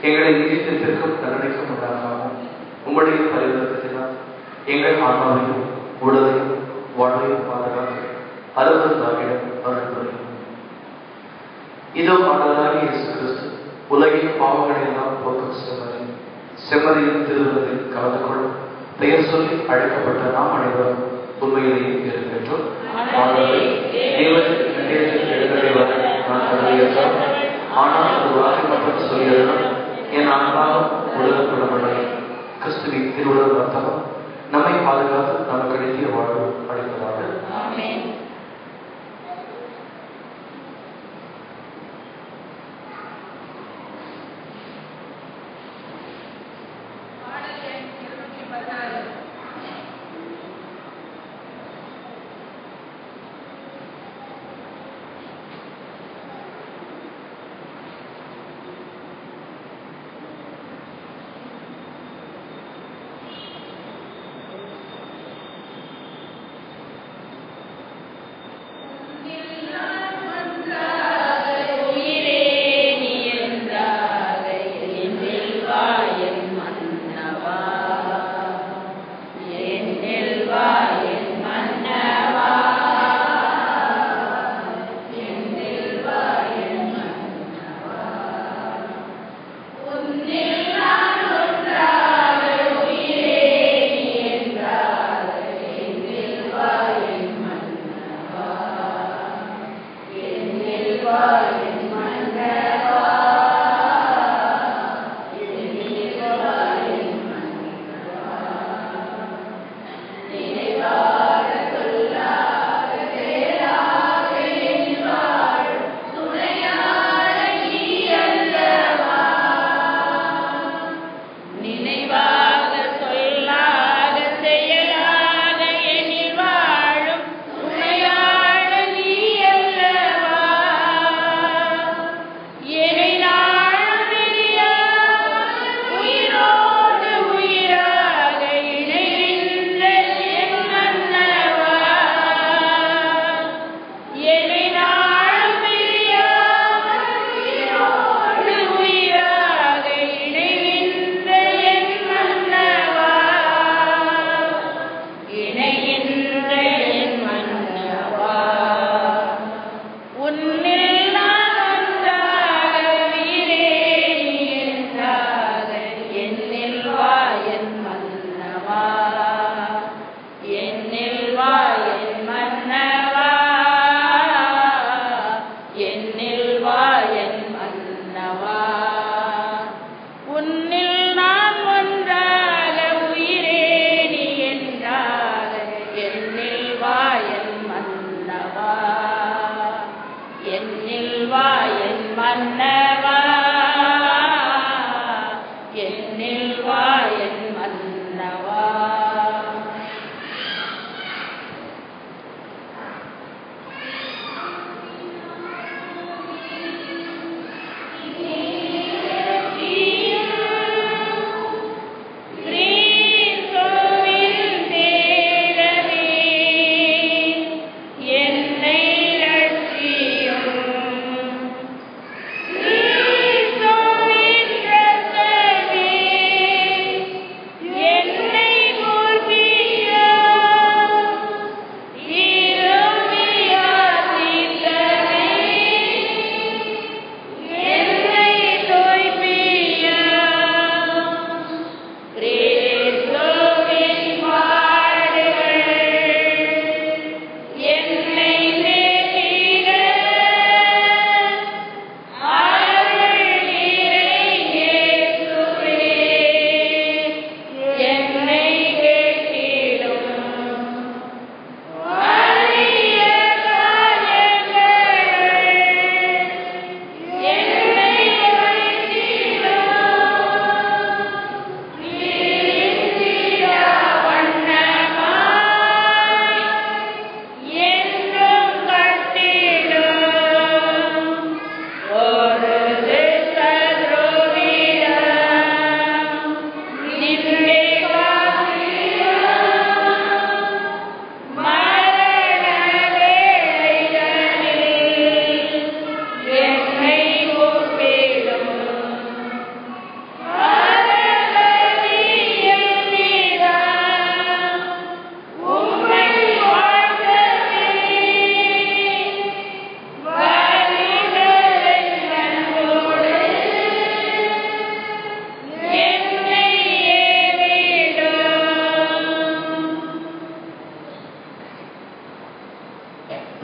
எங்களை நீதித்திற்கும் தண்டனைக்கும் உண்டாகாமல் உங்களுடைய பரிவர்த்தத்தினால் எங்கள் ஆன்மாவையும் உடலையும் வாழ்வையும் பாதுகாத்து அறுபதாகிடம் அருள் புரியும். இதோ ஆண்டவராகிய இயேசு கிறிஸ்து உலகின் பாவங்களை எல்லாம் போக்கும் செம்மறியின் திருவிழத்தில் கலந்து கொள்ள பெயர் சொல்லி அழைக்கப்பட்ட நாம் அனைவரும் உண்மையிலேயே திருவுள்ள ரத்தம் நம்மை பாதுகாத்து நமக்கு நித்திய வாழ்வு அளிப்பதாக. ஆமென்.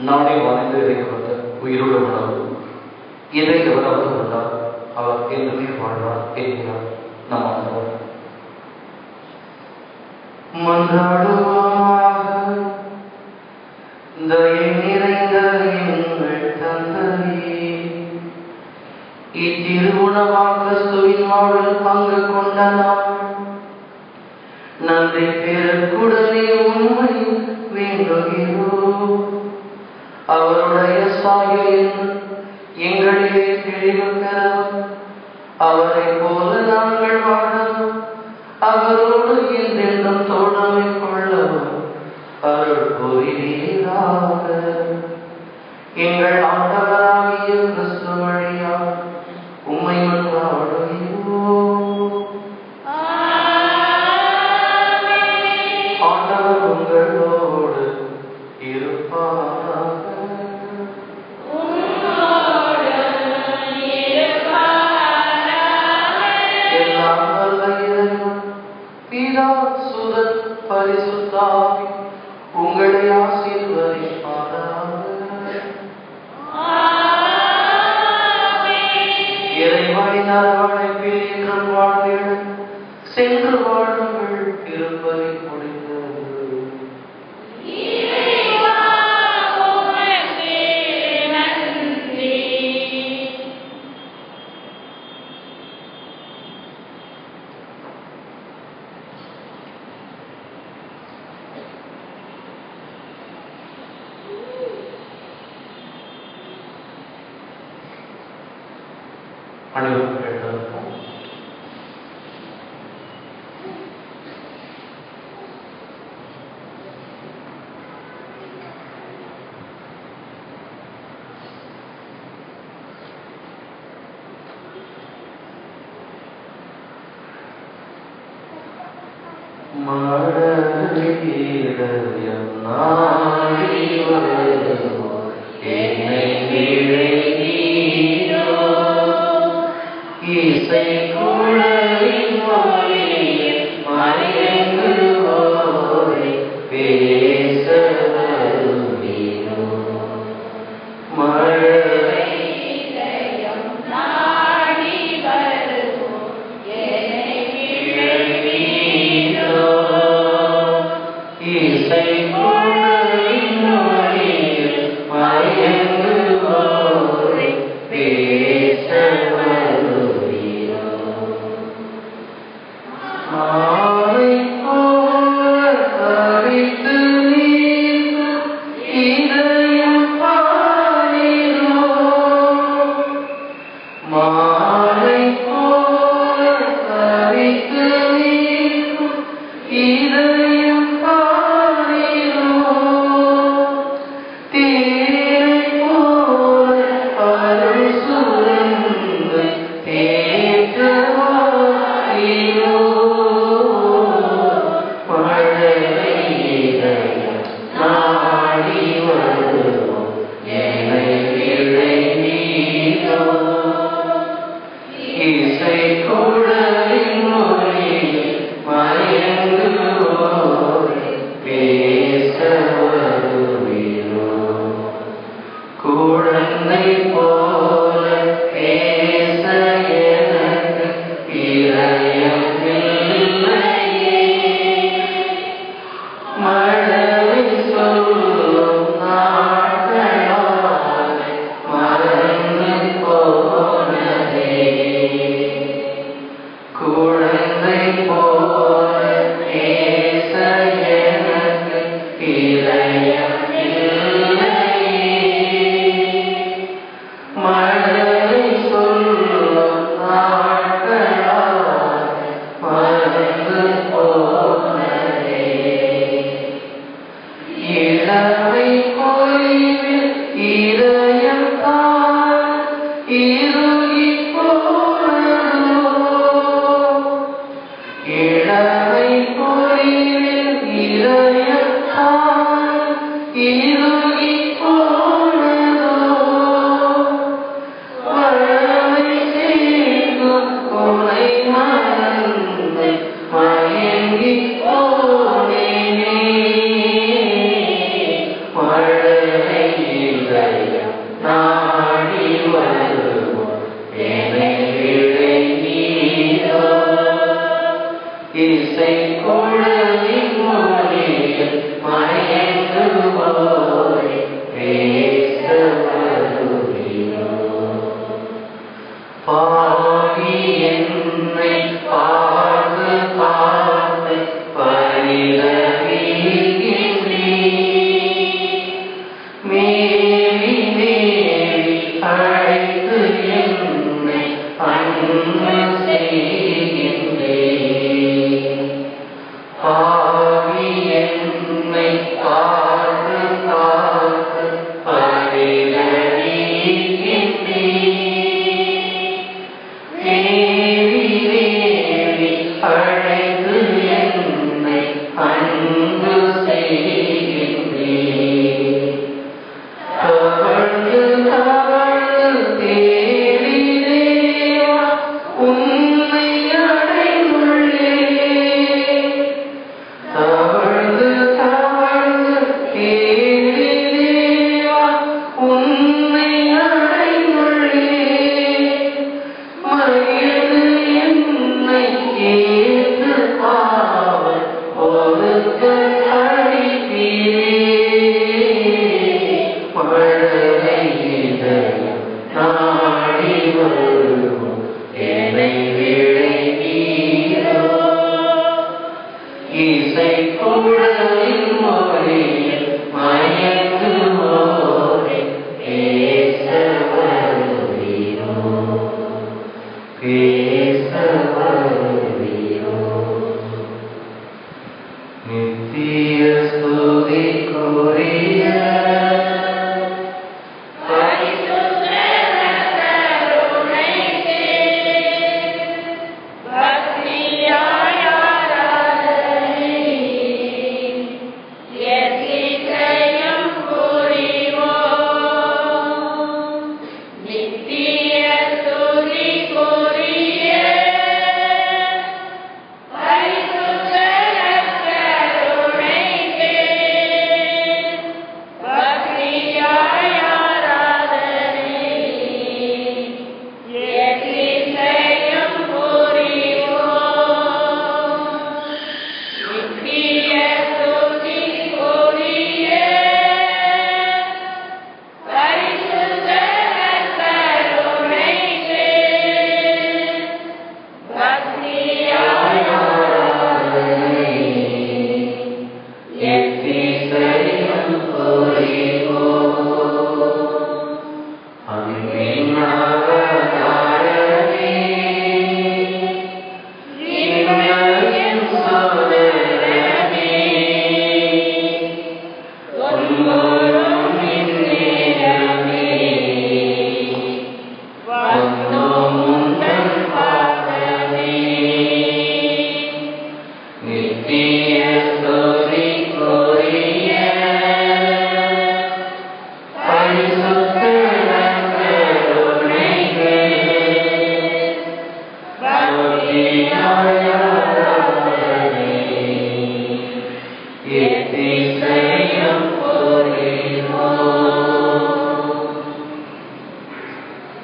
நானே வாழ்ந்து இறைக்கப்பட்ட உயிருள்ள உணவு. இதை எவராவது கொண்டால் அவர் என்னுடைய வாழ்வார் என்கிறார் நம் ஆண்டவர். மன்றாடுவோமாக. தயை நிறைந்த எங்கள் தந்தையே, இத்திருவுணவாக கிறிஸ்துவின் வாழ்வில் பங்கு கொண்ட நாம் நன்றி பெருக்குடனே உண்மை வேண்டுகிறோம். அவருடைய சாயலில் எங்களிலே தெளிவு பெறவும், அவரை போல நாங்கள் வாழவும், அவரோடு என்றென்றும் தோழமை கொள்ளவும் அருள் புரிவீராக. எங்கள் ஆண்டவராகிய கிறிஸ்து வழியால் உம்மை மன்றாடுகிறோம். ஆண்டவர் உங்களோடு இருப்பாராக. எல்லாம் வல்ல இறைவன் பிதா சுதன் பரிசுத்த ஆவி உங்களை ஆசீர்வதிப்பாராக. இறைவனின் அரவணைப்பில் இன்றும் வாழ்ந்திட சென்று வாழுங்கள். திருப்பதி முடிந்தது. அனைவரும் கேட்டிருக்கோம். இசை குழலின்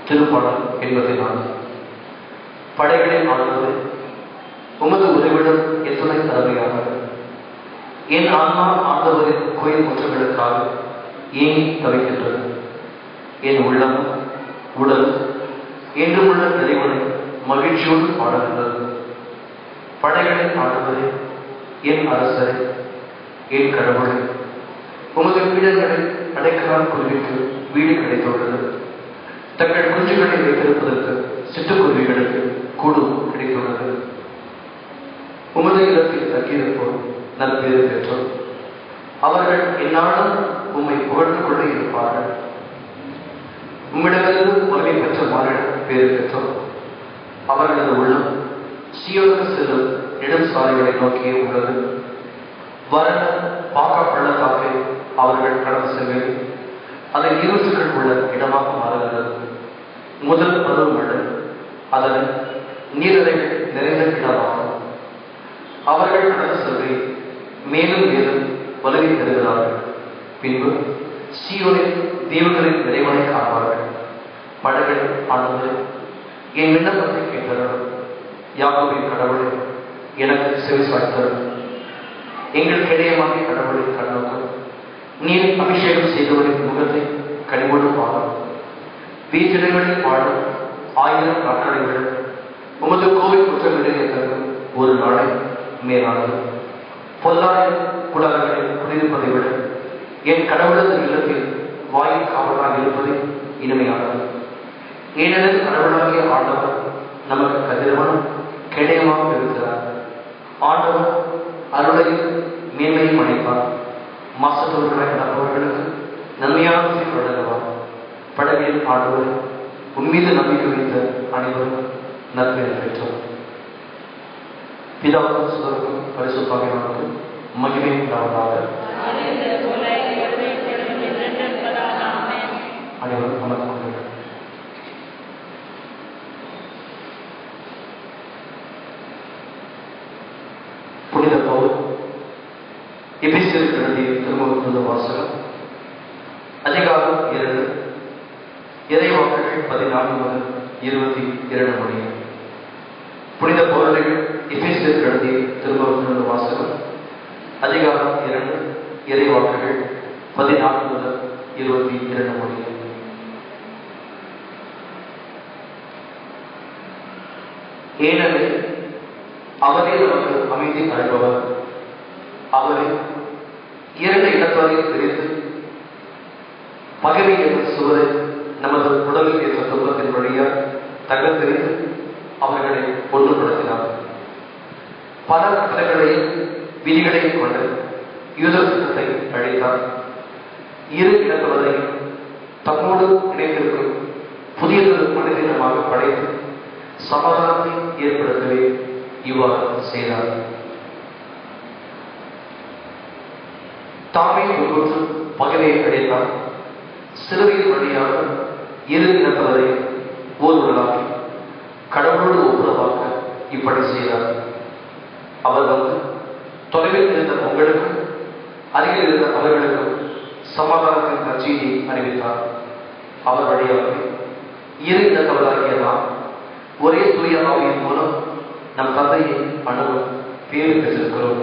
திருப்பாடல் 84. படைகளின் ஆண்டவரே, உமது உறைவிடம் எத்துணை அருமையானது. என் ஆன்மா ஆண்டவரின் கோயில் முற்றங்களுக்காக ஏங்கி தவிக்கின்றது. என் உள்ளம் உடல் என்றுமுள்ள இறைவனை மகிழ்ச்சியோடு பாடுகின்றது. படைகளின் ஆண்டவரே, என் அரசரே, என் கடவுளே, உமது பீடங்களை அடைக்கலால் குருவிக்கு வீடு கிடைத்துள்ளது. தங்கள் குஞ்சுகளை வைத்திருப்பதற்கு சிட்டுக்குருவிகளுக்கு கூடு கிடைத்துள்ளது. உமது இடத்தில் தங்கியிருப்போம் நற்பேறு பெற்றோர். அவர்கள் எந்நாளும் உம்மை புகழ்ந்து கொள்ள இருப்பார்கள். உம்மிடமிருந்து உதவி பெற்ற மாநிலம் பேறு பெற்றோர். அவர்களது உள்ளம் சீயோனுக்கு செல்லும் இடம் சாலைகளை நோக்கியே உள்ளது. வறண்ட பாக்கா பள்ளத்தாக்கை அவர்கள் கடந்து செல்வது அதை நீரூற்றுகள் உள்ள இடமாக மாறுகிறது. முதல் பருவமழை அதனை நீரறைகள் நிறைந்த இடமாகும். அவர்கள் கடந்து செல்வை மேலும் மேலும் வலுவை பெறுகிறார்கள். பின்பு சீயோனில் தீவுகளின் இறைவனை காண்பார்கள். மழைகள் ஆனது என் விண்ணப்பத்தை கேட்கிறார்கள். யாக்கோபின் கடவுளை எனக்கு செவி சாய்த்தரும். எங்கள் கிடையமாகிய கடவுளை கண்ணோக்கும். நீர் அபிஷேகம் செய்தவரின் முகத்தை கனிவோடு பாரும். வீட்டிடங்களில் வாழும் 1000 நாட்களை விட உமது கோவில் குற்றங்களில் எத்தங்கும் ஒரு நாளை மேலானது. பொல்லாத குடாரங்களில் குடியிருப்பதை விட என் கடவுளது இல்லத்தில் வாயில் காவலாக இருப்பதை இனிமையானது. ஏனெனில் கடவுளாகிய ஆண்டவர் நமக்கு கதிரவனும் கிடையமாக இருக்கிறார். ஆண்டவர் அருளையும் மேன்மையும் அளிப்பார். மாசத்தவர்களாக நடப்பவர்களுக்கு நன்மையானதை வழங்குவார். படகில் ஆண்டவர் உன்மீது நம்பிக்கை வைத்த அனைவரும் நற்பெயர் பெற்றோர். பிதாவுக்கும் சுதருக்கும் பரிசுத்தாவியானவருக்கும் மகிமை உண்டாவதாக. அனைவரும் அமர்ந்து புனித பவுல் எபேசியருக்கு எழுதிய திருமுகத்திலிருந்து வாசகம். அதிகாரம் 2, இறைவாக்குகள் 14 முதல் 22 முடிய. புனித பவுல் எபேசியருக்கு எழுதிய திருமுகத்திலிருந்து வாசகம். அதிகாரம் 2, இறைவாக்குகள் 14 முதல் 22 முடிய. ஏனெனில் அவரே நமக்கு அமைதி அளிப்பவர். அவரை 2 இடத்தாரில் பிரித்து பகைமை என்ற சுவரை நமது உடலில் ஏற்ற துன்பத்தின் வழியாக தகர்த்தெறிந்து அவர்களை ஒன்றுபடுத்தினார். பல கட்டளைகளையும் விதிகளையும் கொண்டு யூத சட்டத்தை அழித்தார். இரு இனத்தவரையும் தம்மோடு இணைந்திருக்கும் புதியதொரு மனிதனமாக படைத்து சமாதானத்தை ஏற்படுத்தவே இவ்வாறு செய்தார். தாமே முன்கொண்டு பகையை அடைத்தார். சிலுவையின் வழியாக இரு இனத்தவரை ஓர்வர்களாக்கி கடவுளோடு ஒப்புரவாக்க இப்படி செய்தார். அவர் வந்து தொலைவில் இருந்த உங்களுக்கும் அருகில் இருந்த அவர்களுக்கும் சமாதானத்தின் நற்செய்தியை அறிவித்தார். அவர் வழியாக இரு இனத்தவராகிய நாம் ஒரே தூய ஆவியின் மூலம் நம் தந்தையை அணுகும் பேறு பெற்றிருக்கிறோம்.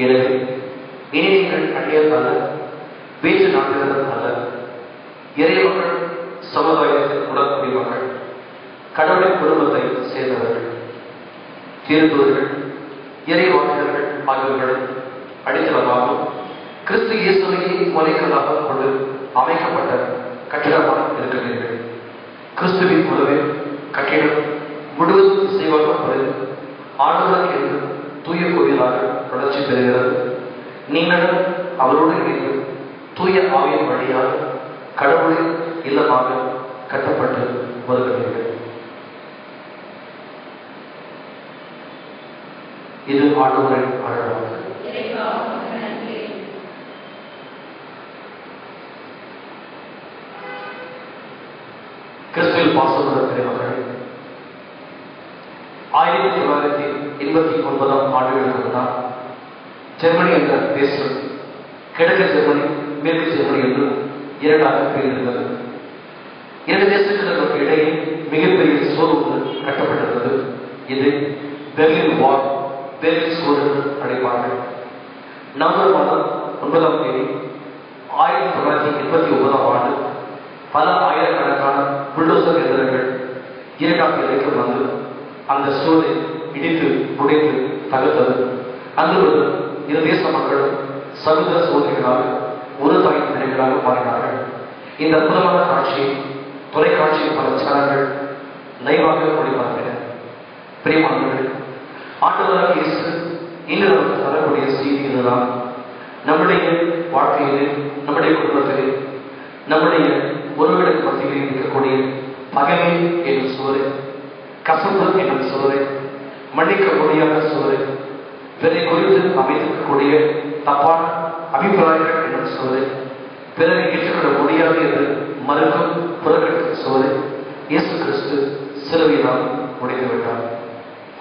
எனவே இனி நீங்கள் அந்நியர் அல்ல, வேற்று நாட்டினர் அல்ல, இறைமக்கள் சமுதாயத்தின் உடற்குடிமக்கள், கடவுளின் குடும்பத்தை சேர்ந்தவர்கள், தீர்ப்பவர்கள், இறைவாக்கினர்கள் ஆகியவர்களை அடித்தளமாகவும் கிறிஸ்து இயேசுவையை முறைகளாக கொண்டு அமைக்கப்பட்ட கட்டிடமாக இருக்கிறீர்கள். கிறிஸ்துவின் மூலமே கட்டிடம் முழுவதும் இசைவாக்கப்பட்டு ஆண்டவருக்கு என்று தூய கோயிலாக வளர்ச்சி பெறுகிறது. நீங்களும் அவரோடு இணைந்து தூய ஆவியின் வழியாக கடவுளின் இல்லமாக கட்டப்பட்டு வருகிறீர்கள். இது ஆண்டவரின் அழகாக. கிறிஸ்துவில் பாசமுள்ள பெரியவர்கள், 1989 ஆண்டுகளுக்கு முன்னால் ஜெர்மனி என்ற தேசம் கிழக்கு ஜெர்மனி, மேற்கு ஜெர்மனி என்று இரண்டாக பிரிந்திருந்தது. இரண்டு தேசங்களுக்கு இடையே மிகப்பெரிய சோறு ஒன்று கட்டப்பட்டிருந்தது. இது பெர்லின் வால், பெர்லின் சோறு என்று அழைப்பார்கள். நவம்பர் மாதம் 9ஆம் தேதி 1989 ஆண்டு பல ஆயிரக்கணக்கான புல்டோசர் எந்திரங்கள் இரண்டாம் எல்லைக்கு வந்து அந்த சோலை இடித்து உடைத்து தகர்த்தது. அன்று இரு தேச மக்களும் சகோதர சோதனைகளாக ஒரு தாயின் பிள்ளைகளாக மாறினார்கள். இந்த அற்புதமான காட்சியை தொலைக்காட்சியில் பல சேனல்கள் லைவாக ஒளிபரப்பின. பிரியமானவர்கள், ஆண்டவராக இயேசு இன்று நமக்கு தரக்கூடிய செய்தி இதுதான். நம்முடைய வாழ்க்கையிலே, நம்முடைய குடும்பத்திலே, நம்முடைய உறவுகளுக்கு மத்தியில் இருக்கக்கூடிய பகைமை என்னும் சுவரை, கசப்பு என்னும் சுவரை, மன்னிக்க முடியாத சுவரை, பிறரை குறித்து அமைத்திருக்கக்கூடிய தப்பான அபிப்பிராயங்கள் என்னும் சுவரை, பிறரை ஏற்றுக்கொள்ள முடியாது என்று மறுக்கும் புறக்கணிக்கும் சுவரை இயேசு கிறிஸ்து சிலுவையினால் உடைத்துவிட்டார்.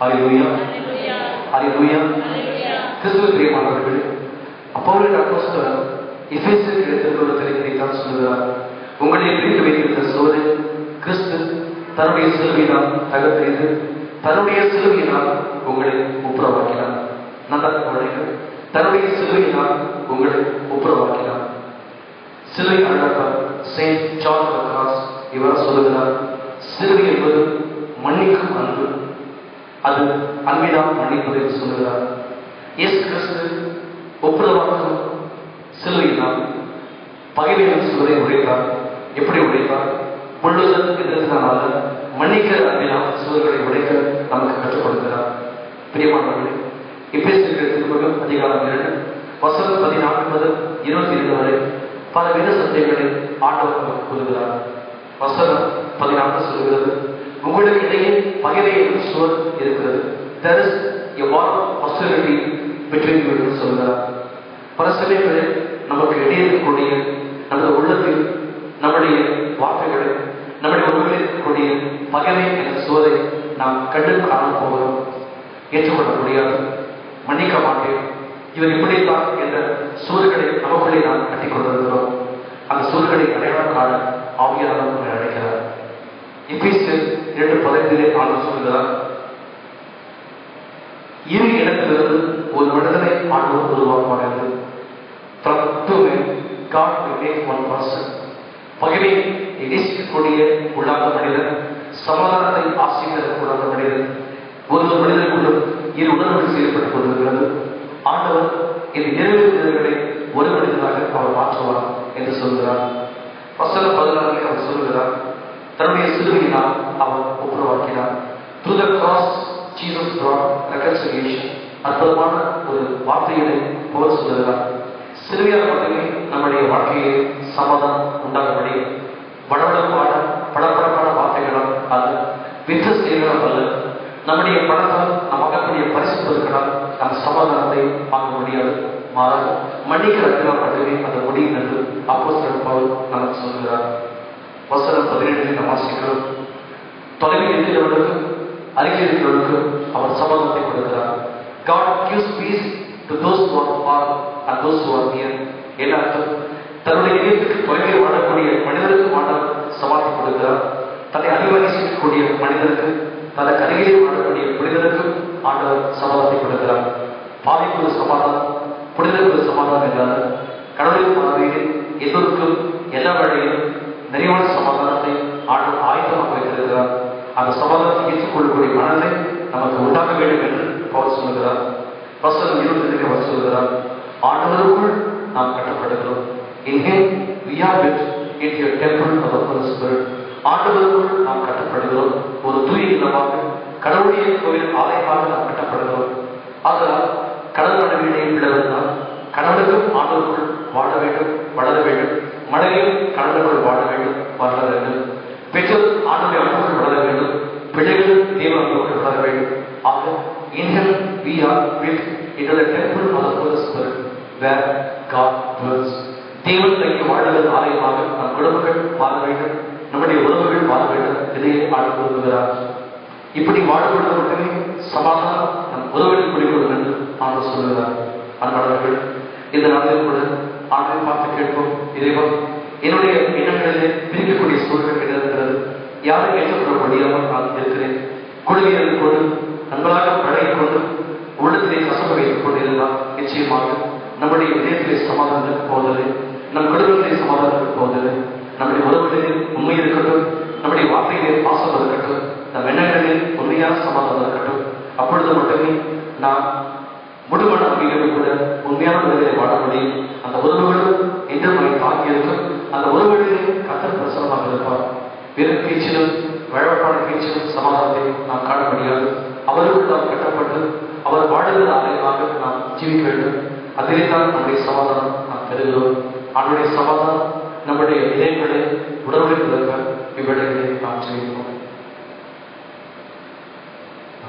ஹல்லேலூயா, ஹல்லேலூயா. கிறிஸ்துவின் பிரியமானவர்களே, அப்போஸ்தலன் அப்போஸ்தலர் எபேசியருக்கு எழுதிய திரைத்தான் சொல்லுகிறார். உங்களை பிரித்து வைத்திருந்த சுவரை கிறிஸ்து தன்னுடைய சிலுவையினால் தகர்த்தெறிந்து தன்னுடைய சிலுவையினால் உங்களை ஒப்புரவாக்கினார். தன்னுடைய சிலுவையினால் உங்களை ஒப்புரவாக்கினார். சிலுவை அழகர் Saint John of the Cross இவர் சொல்லுகிறார், சிலுவை என்பது மன்னிக்கும் அன்பு, அது அன்பினால் மன்னிப்பது என்று சொல்லுகிறார். இயேசு கிறிஸ்து ஒப்புரவாக்கும் சிலுவையினால் பகைமையின் சுவரை உடைத்தார். எப்படி உடைத்தார்? முழுவதும் எதிர்த்தானால மன்னிக்கிற அன்பினால் சுவர்களை உடைக்க நமக்கு கற்றுக் கொடுக்கிறார். பிரியமானவர்களே, எபேசியருக்கு திருமுகம் அதிகாரம் 2 வசனம் 14 முதல் 22 வரை பல வித சந்தைகளை ஆண்டவர் நமக்கு கூறுகிறார். வசனம் 14 சொல்கிறது, உங்களுக்கு இடையே பகைமை எனும் சுவர் இருக்கிறது. There is a wall of hostility between you என்று சொல்கிறார். பல சமயங்களில் நமக்கு இடையே இருக்கக்கூடிய நமது உள்ளத்தில், நம்முடைய வார்த்தைகளில், நம்முடைய உறவுகளில் இருக்கக்கூடிய பகைமை என்ற சுவரை நாம் கண்டு காண போகிறோம். ஏற்றுக்கொள்ள முடியாது, மன்னிக்க மாட்டேன், இவர் இப்படித்தான் என்ற சூழ்களை நமக்குள்ளே நாம் கட்டிக் கொண்டிருக்கிறோம். அந்த சூழ்களை அடையாளம் காண ஆவியானவர் அழைக்கிறார். எபேசியர் 2:15 ஆண்டவர் சொல்கிறார், இரு இடத்திலிருந்து ஒரு மனிதனை ஆண்டவர் உருவாக்குவார்கள். From two men, God will make one person. பகைமை நேசிக்கக்கூடிய உள்ளாத மனிதன், சமாதானத்தை ஆசீர்வதிக்கக்கூடாத மனிதன், ஒரு மனிதனுக்குள்ளும் இரு உணர்வுகள் செயல்பட்டுக் கொண்டிருக்கிறது. ஆண்டவர் இந்த இரண்டு மனிதர்களை ஒரு மனிதனாக அவர் மாற்றுவார் என்று சொல்கிறார். வசனம் 16 அவர் சொல்கிறார், தன்னுடைய சிலுவையினால் அவர் ஒப்புரவாக்கினார். Through the cross, Jesus brought reconciliation. அற்புதமான ஒரு வார்த்தையை அவர் சொல்கிறார். சிறுவையால் மட்டுமே நம்முடைய வாழ்க்கையில் சமாதானம் உண்டாகும்படி வடவடப்பான படப்படப்பான வார்த்தைகளால் அல்ல, விற்ற செயல்களால் அல்ல, நம்முடைய பணத்தால் நமக்குரிய பரிசுத்தர்களால் நம் சமாதானத்தை வாங்க முடியாது. மாறாக மன்னிக்கிற அன்பினால் மட்டுமே அந்த முடியும் என்று அப்போஸ்தலன் பவுல் நமக்கு சொல்கிறார். வசனம் 17 நாம் வாசிக்கிறோம். தொலைவில் இருக்கிறவர்களுக்கு அருகில் இருக்கிறவர்களுக்கு அவர் சமாதானத்தை கொடுக்கிறார். God gives peace to those who are far and those who are near. என்ன அர்த்தம்? தன்னுடைய இதயத்துக்கு தொலைவில் வாழக்கூடிய மனிதருக்கு ஆண்டவர் சமாதானம் கொடுக்கிறார். தன்னை அனுமதிக்கக்கூடிய மனிதருக்கு, தனக்கு அருகிலே வாழக்கூடிய புனிதருக்கு ஆண்டவர் சமாதானத்தை கொடுக்கிறார். பாதிக்கு ஒரு சமாதானம், புனிதருக்கு ஒரு சமாதானம் என்றால் கடவுளின் பார்வையில் எல்லோருக்கும் எல்லா வழியிலும் நிறைவான சமாதானத்தை ஆண்டவர் ஆயுதமாக வைத்திருக்கிறார். அந்த சமாதானத்தை ஏற்றுக்கொள்ளக்கூடிய மனதை நமக்கு உண்டாக வேண்டும் என்று பவுல் சொல்லுகிறார். வசனம் 22 அவர் சொல்லுகிறார், ஆண்டவருக்குள் நாம் கட்டப்படுகிறோம். In him we are built into a temple of the Holy Spirit. ஆண்டவருக்குள் நாம் கட்டப்படுகிறோம். ஒரு தூய இல்லமாக கடவுளுடைய கோவில் ஆலயமாக நாம் கட்டப்படுகிறோம். அதனால் கடவுள் நடுவிலே பிள்ளைகள் கடவுளுக்கும் ஆண்டவருக்குள் வாழ வேண்டும், வளர வேண்டும். மனைவியும் கடவுளுக்குள் வாழ வேண்டும், வளர வேண்டும். பெற்றோர் ஆண்டவருடைய அன்புக்குள் வளர வேண்டும். பிள்ளைகள் தேவ அன்புக்குள் வளர வேண்டும். ஆக in him we are built into the temple of the Holy Spirit where God dwells. தேவன் தங்கி வாழ்கிற ஆலயமாக நம் குடும்பங்கள் வாழ வேண்டும், நம்முடைய உறவுகள் வாழ வேண்டும். இதையே ஆண்டு விரும்புகிறார். இப்படி வாழ்வதற்கு மட்டுமே சமாதானம் நம் உறவுகளில் குடிக்கொள்ளும் என்று ஆண்டு சொல்லுகிறார். அன்பானவர்கள், இந்த நாளில் கூட ஆண்டை பார்த்து கேட்போம், இறைவன் என்னுடைய எண்ணங்களிலே பிரிக்கக்கூடிய சூழ்நிலை இருக்கிறது. யாரும் ஏற்றுக்கொள்ள முடியாமல் நான் இருக்கிறேன். குழுவியல் கொண்டு நண்பர்களாக பழகிக் கொண்டு உள்ளத்திலே கசப்பு வைத்துக் கொண்டிருந்தால் நிச்சயமாக நம்முடைய இதயத்திலே சமாதானம் இருக்க போவதில்லை, நம் குடும்பத்திலே சமாதானம் இருக்க போவதில்லை. நம்முடைய உறவுகளில் உண்மை இருக்கட்டும், நம்முடைய வார்த்தையிலே பாசம் இருக்கட்டும், நம் எண்ணங்களில் உண்மையான சமாதானம் இருக்கட்டும். அப்பொழுது மட்டுமே நாம் முழுமன நம்பிக்கையோடு கூட உண்மையான உறவுகளை வாழ முடியும். அந்த உறவுகளும் என்று நம்மை தாங்கி இருக்கும். அந்த உறவுகளிலே கர்த்தர் பிரசன்னமாக இருப்பார். வெறும் பேச்சிலும் வழப்பான பேச்சிலும் சமாதானத்தை நாம் காண முடியாது. அவருக்குள் நாம் கட்டப்பட்டு அவர் வாழ்கிற ஆலயமாக நாம் ஜீவிக்க வேண்டும். அதிலே தான் நம்முடைய சமாதானம் நாம் பெறுகிறோம். அவனுடைய சமாதானம் நம்முடைய இதயங்களை உடல்களில் இருக்க இவ்விடங்களை நாம் செய்வோம்.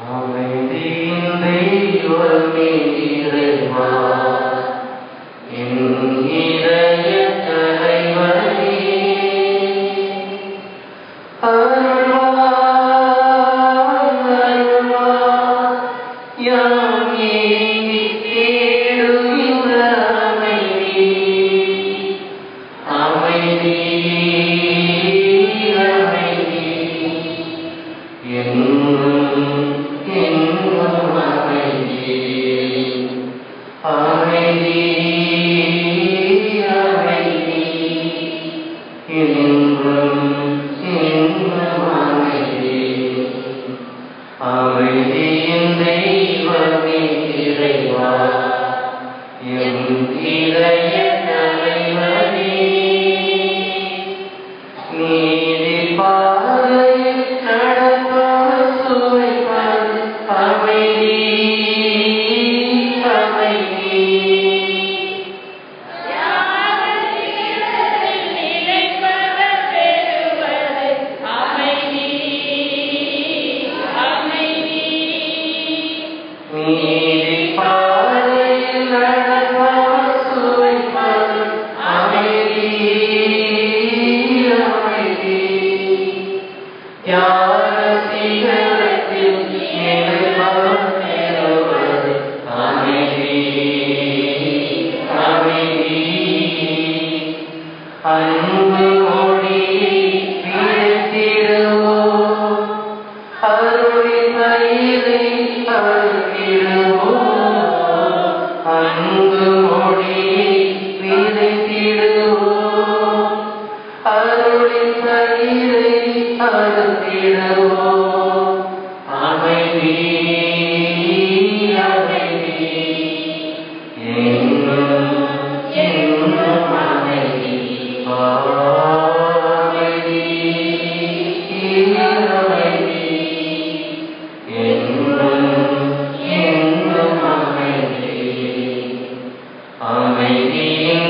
Amen.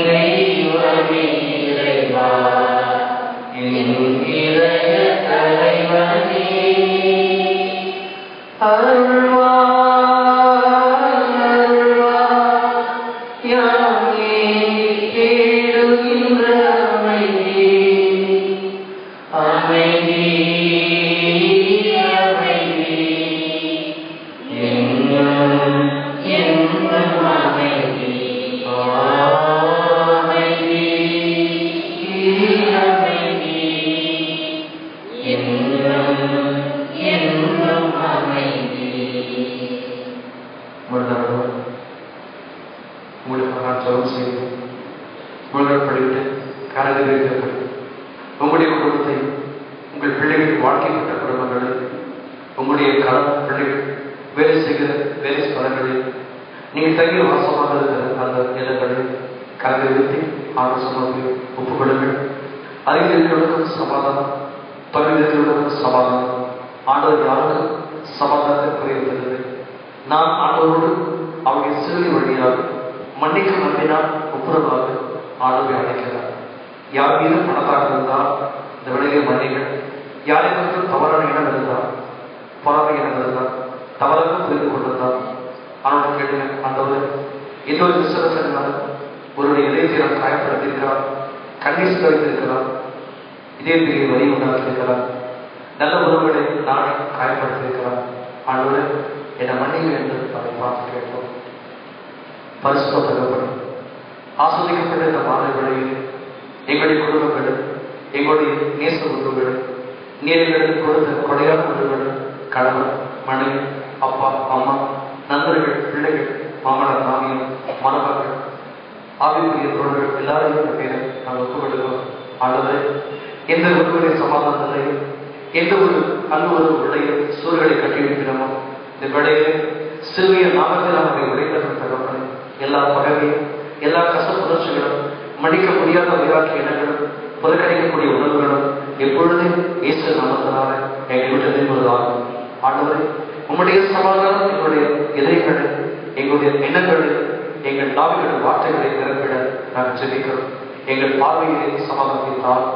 ஜெபம் செய்து முழுமைப்படுத்தி கரங்கள் வைத்தபடி உங்களுடைய குடும்பத்தை, உங்கள் பிள்ளைகளின் வாழ்க்கைப்பட்ட குடும்பங்களை, உங்களுடைய கணவன் பிள்ளைகள் வேலை செய்கிற வேலை ஸ்தலங்களில் நீங்கள் தங்கி வாசமாக இருக்கிற அந்த இடங்களில் கரங்கள் வைத்து ஆலோசனை ஒப்புக்கொள்ளுங்கள். அறிஞர்களுக்கும் சமாதானம், தொழில்களுக்கும் சமாதானம். ஆண்டவர் யாருக்கும் சமாதானத்தை குறைவதில்லை. நான் ஆண்டவரோடு அவருடைய சிறுவை வழியாக மன்னிக்க நம்பினால் ஒப்புரவாக ஆண்டவரை அழைக்கிறார். யார் மீதும் மனதாக இருந்தால் இந்த விலையை மன்னிகள். யாருக்கும் தவறான இடம் இருந்தால், பொறாமை இடம் இருந்தால், தவறாக புரிந்து கொண்டிருந்தால் ஆண்டவர் கேளுங்க. ஆண்டவர் எந்த ஒரு விசுவாசத்தினால ஒருவருடைய இதயத்தை நான் காயப்படுத்தியிருக்கிறார், கண்ணீர் வைத்திருக்கிறார், இதே பெரிய வரி உண்டாக்கியிருக்கிறார், நல்ல உறவுகளை நானே காயப்படுத்தியிருக்கிறார். ஆண்டவர் என்னை மன்னிக்க என்று அதை பார்த்து கேட்போம். பரிசுத்த தகப்பன், ஆஸ்வதிக்கப்பட்ட இந்த மாலை வேளையில் எங்களுடைய குடும்பங்கள், எங்களுடைய நேச உறவுகள், நீர்களுக்கு கொடுத்த கொடையான உறவுகள், கணவன், மனைவி, அப்பா, அம்மா, நண்பர்கள், பிள்ளைகள், மாமனார், மாமியார், மணமக்கள், ஆவிக்குரிய பொருள்கள் எல்லாரையும் இந்த பேரை நாங்கள் ஒப்புக்கொடுக்கிறோம். ஆண்டவரே, எந்த உறவுடைய சமாதானத்தையும் எந்த ஒரு அன்பு ஒரு உள்ளையும் சூழ்களை கட்டியிருக்கிறோமோ இந்த வேளையிலே சிறுமிய நாமத்தில் அவரை உடைத்தரும் தகப்பனை எல்லா பகவையும், எல்லா கசப்புணர்ச்சிகளும், மன்னிக்க முடியாத வைராக்கிய எண்ணங்களும், புறக்கணிக்கக்கூடிய உணர்வுகளும் எப்பொழுதும் இயேசு நாமத்தினால எங்களை விட்டு நீங்குவதாகும். ஆண்டவரே, உம்முடைய சமாதானம் எங்களுடைய இதயங்களை, எங்களுடைய எண்ணங்களை, எங்கள் நாவிகளின் வார்த்தைகளை நிரப்பிட நாங்கள் ஜெபிக்கிறோம். எங்கள் பார்வையிலே சமாதானத்தை தாரும்,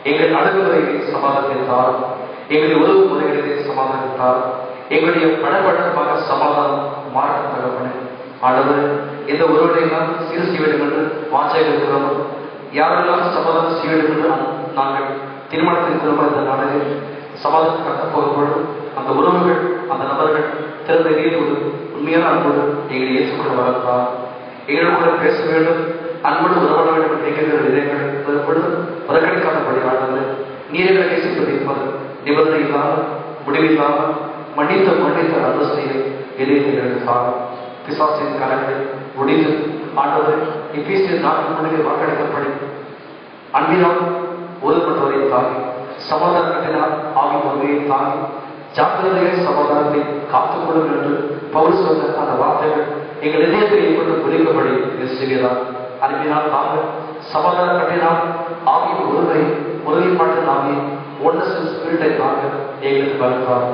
எங்கள் அணுகுமுறையிலே சமாதானத்தை தாரும், எங்களுடைய உறவு முறைகளிலே சமாதானத்தை தாரும், எங்களுடைய படப்படமாக சமாதானம் மாற்றம் தகப்பனே. ஆண்டவர், எந்த ஒருவரையெல்லாம் சீர் செய்ய வேண்டும் என்று வாஞ்சையில் இருக்கிறோமோ, யாரெல்லாம் சமாதானம் செய்ய வேண்டும் என்று நாங்கள் தீர்மானத்திருக்கிறோமோ, இந்த நாளில் சமாதானம் கட்ட போகும்போது அந்த உறவுகள், அந்த நபர்கள் திறந்த நீர் உண்மையான அன்போடு எங்களை ஏற்றுக்கொள்ள வளர்த்தார். எங்களோட பேச வேண்டும், அன்போடு உறவாட வேண்டும் என்று எங்கள் இதயங்களை புறக்கணிக்காதபடி ஆண்டவர் நீரை நேசிப்பது நிபந்தனை இல்லாமல், முடிவில்லாமல் மன்னித்த அன்பு செய்ய எதிர்த்தார். பிசாசின் கரங்களை ஒடிந்து ஆண்டவர் இப்பீசிய நாட்டு மொழியை வாக்களிக்கப்படி அன்பினால் ஒதுக்கப்பட்டவரை தாங்கி, சமாதானத்தினால் ஆவி முறையை தாங்கி, ஜாக்கிரதையை சமாதானத்தை காத்துக்கொள்ளும் என்று பவுல் சொன்ன அந்த வார்த்தைகள் எங்கள் இதயத்தை கொண்டு புரியும்படி செய்கிறார். அன்பினால் தாங்கள் சமாதான கட்டினால் ஆவியின் உறுதிப்பாட்டின் ஆவி ஒன்னஸ் ஸ்பிரிட்டை தாங்க எங்களுக்கு பலத்தார்.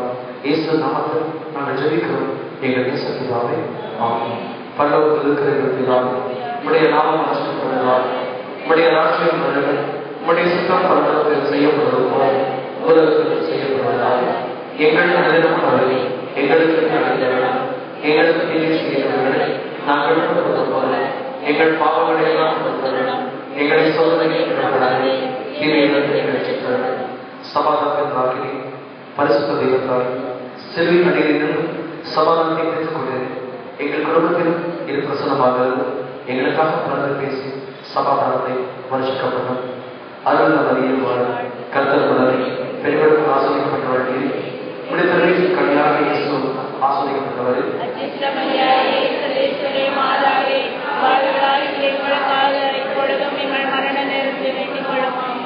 இயேசு நாமத்தில் நாங்கள் ஜெபிக்கிறோம் எங்கள் நேசத்தினாவே. ஆமென். பரலோகத்தில் இருக்கிற எங்கள் பிதாவே, உம்முடைய நாமம் அழைக்கப்படுவதாக, உம்முடைய ராஜ்யம் வருக, உம்முடைய சித்தம் பரலோகத்தில் செய்யப்படுவது போல உலகத்தில் செய்யப்படுவதாக. எங்கள் நிலைமை எங்களுக்கு நடந்தவர்கள், எங்களுக்கு தீமை செய்தவர்களை நாங்கள் கொடுப்பது போல எங்கள் பாவங்களை எல்லாம் கொடுத்தவர்கள், எங்களை சோதனையை விடப்படாது, தீமையிலிருந்து எங்களை ரட்சித்தார்கள். சமாதானத்தின் நாட்டிலே பரிசுத்த தெய்வத்தால் சிறுவின் அடியிலிருந்து சமாதானத்தை பெற்றுக் கொண்டது. எங்கள் குடும்பத்தில் இது பிரசனமாக எங்களுக்காக பிறந்து பேசி சமாதானத்தை வருஷிக்கப்பட்டோம். அருள் நபரியில் வாழ கர்த்தர் உடனே பெண்களுக்கு ஆசிரியப்பட்டவர்கள் முடித்தவரை கல்யாண இயேசு ஆசிரியப்பட்டவர்கள்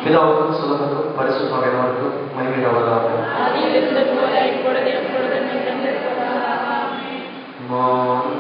பிதாவுக்கும் சுதனுக்கும் பரிசுத்தமானவருக்கும் மகிமையாவதாக. Oh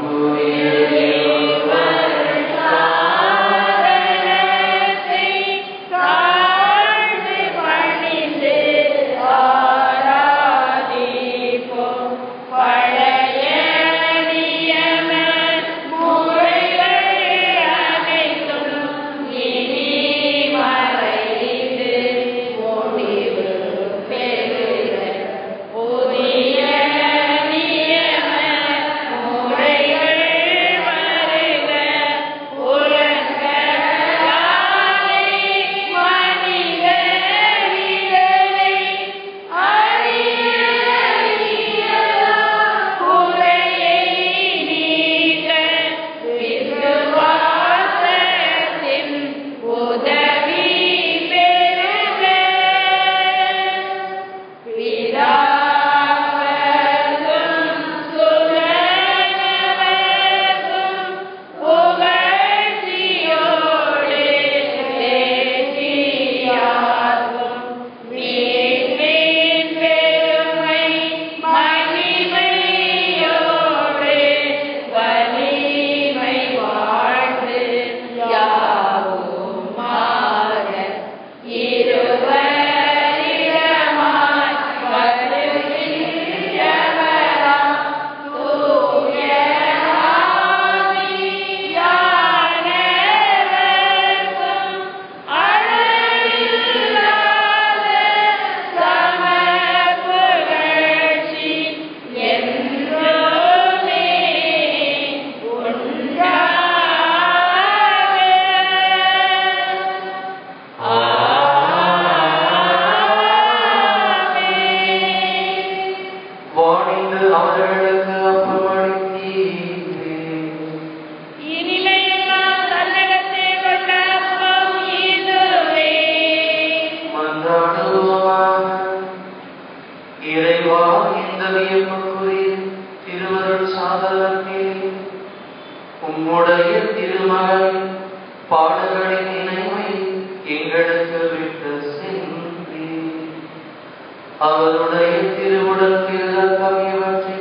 அவருடைய திருவுடலுக்கு இரக்கம் இவற்றை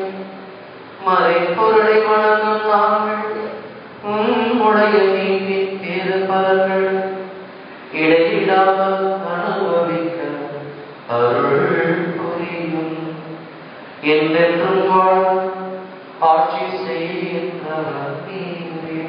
மறைப்பொருளை வணங்கும் நாங்கள் உம்முடைய மீட்பின் திருப்பலன்கள் இடையிடாமல் அனுபவிக்க அருள் புரியும். என்றென்றும் வாழ் ஆட்சி செய்கின்றவர் நீரே.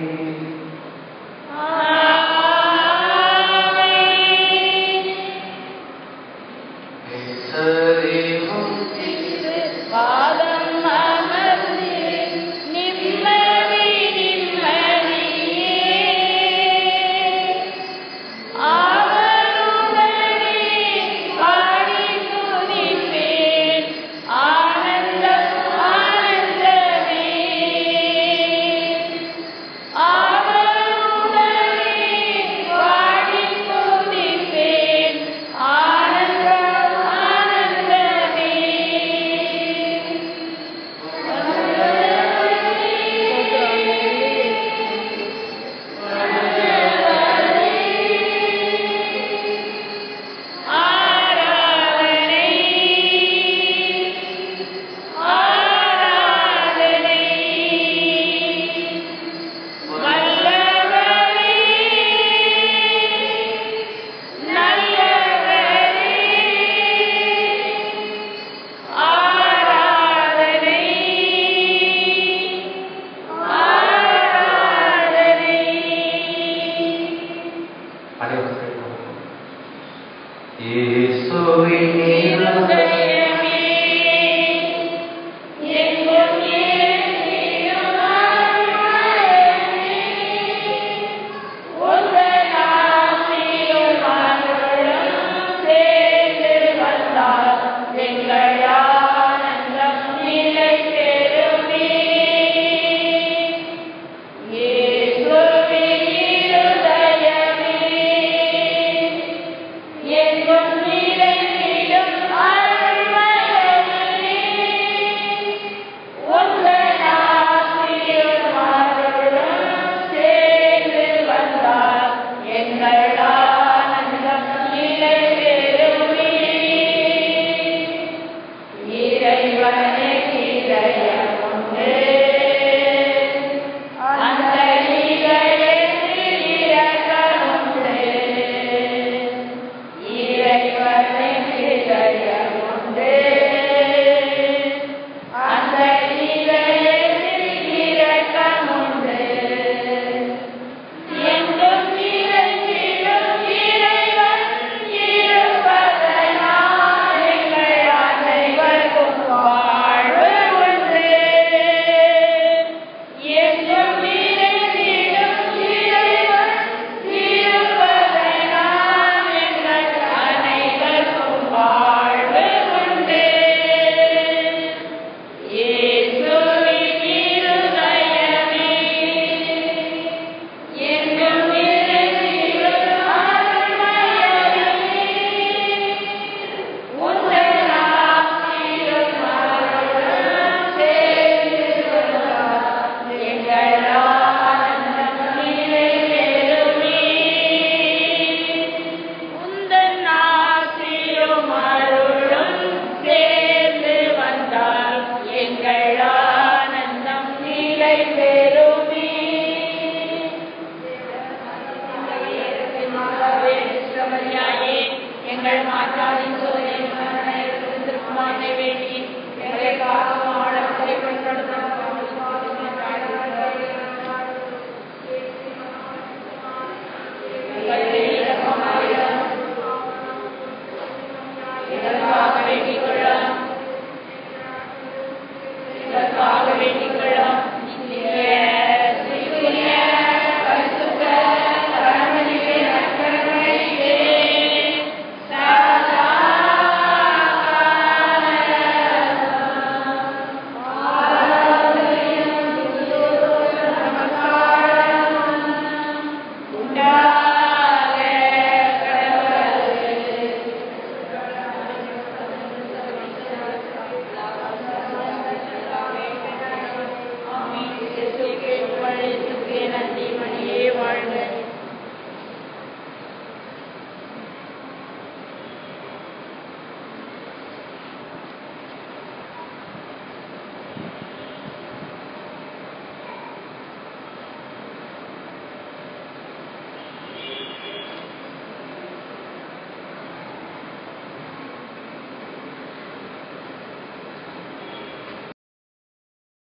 வேண்டி எங்களை காக்கும் ஆழத்தை கொண்டு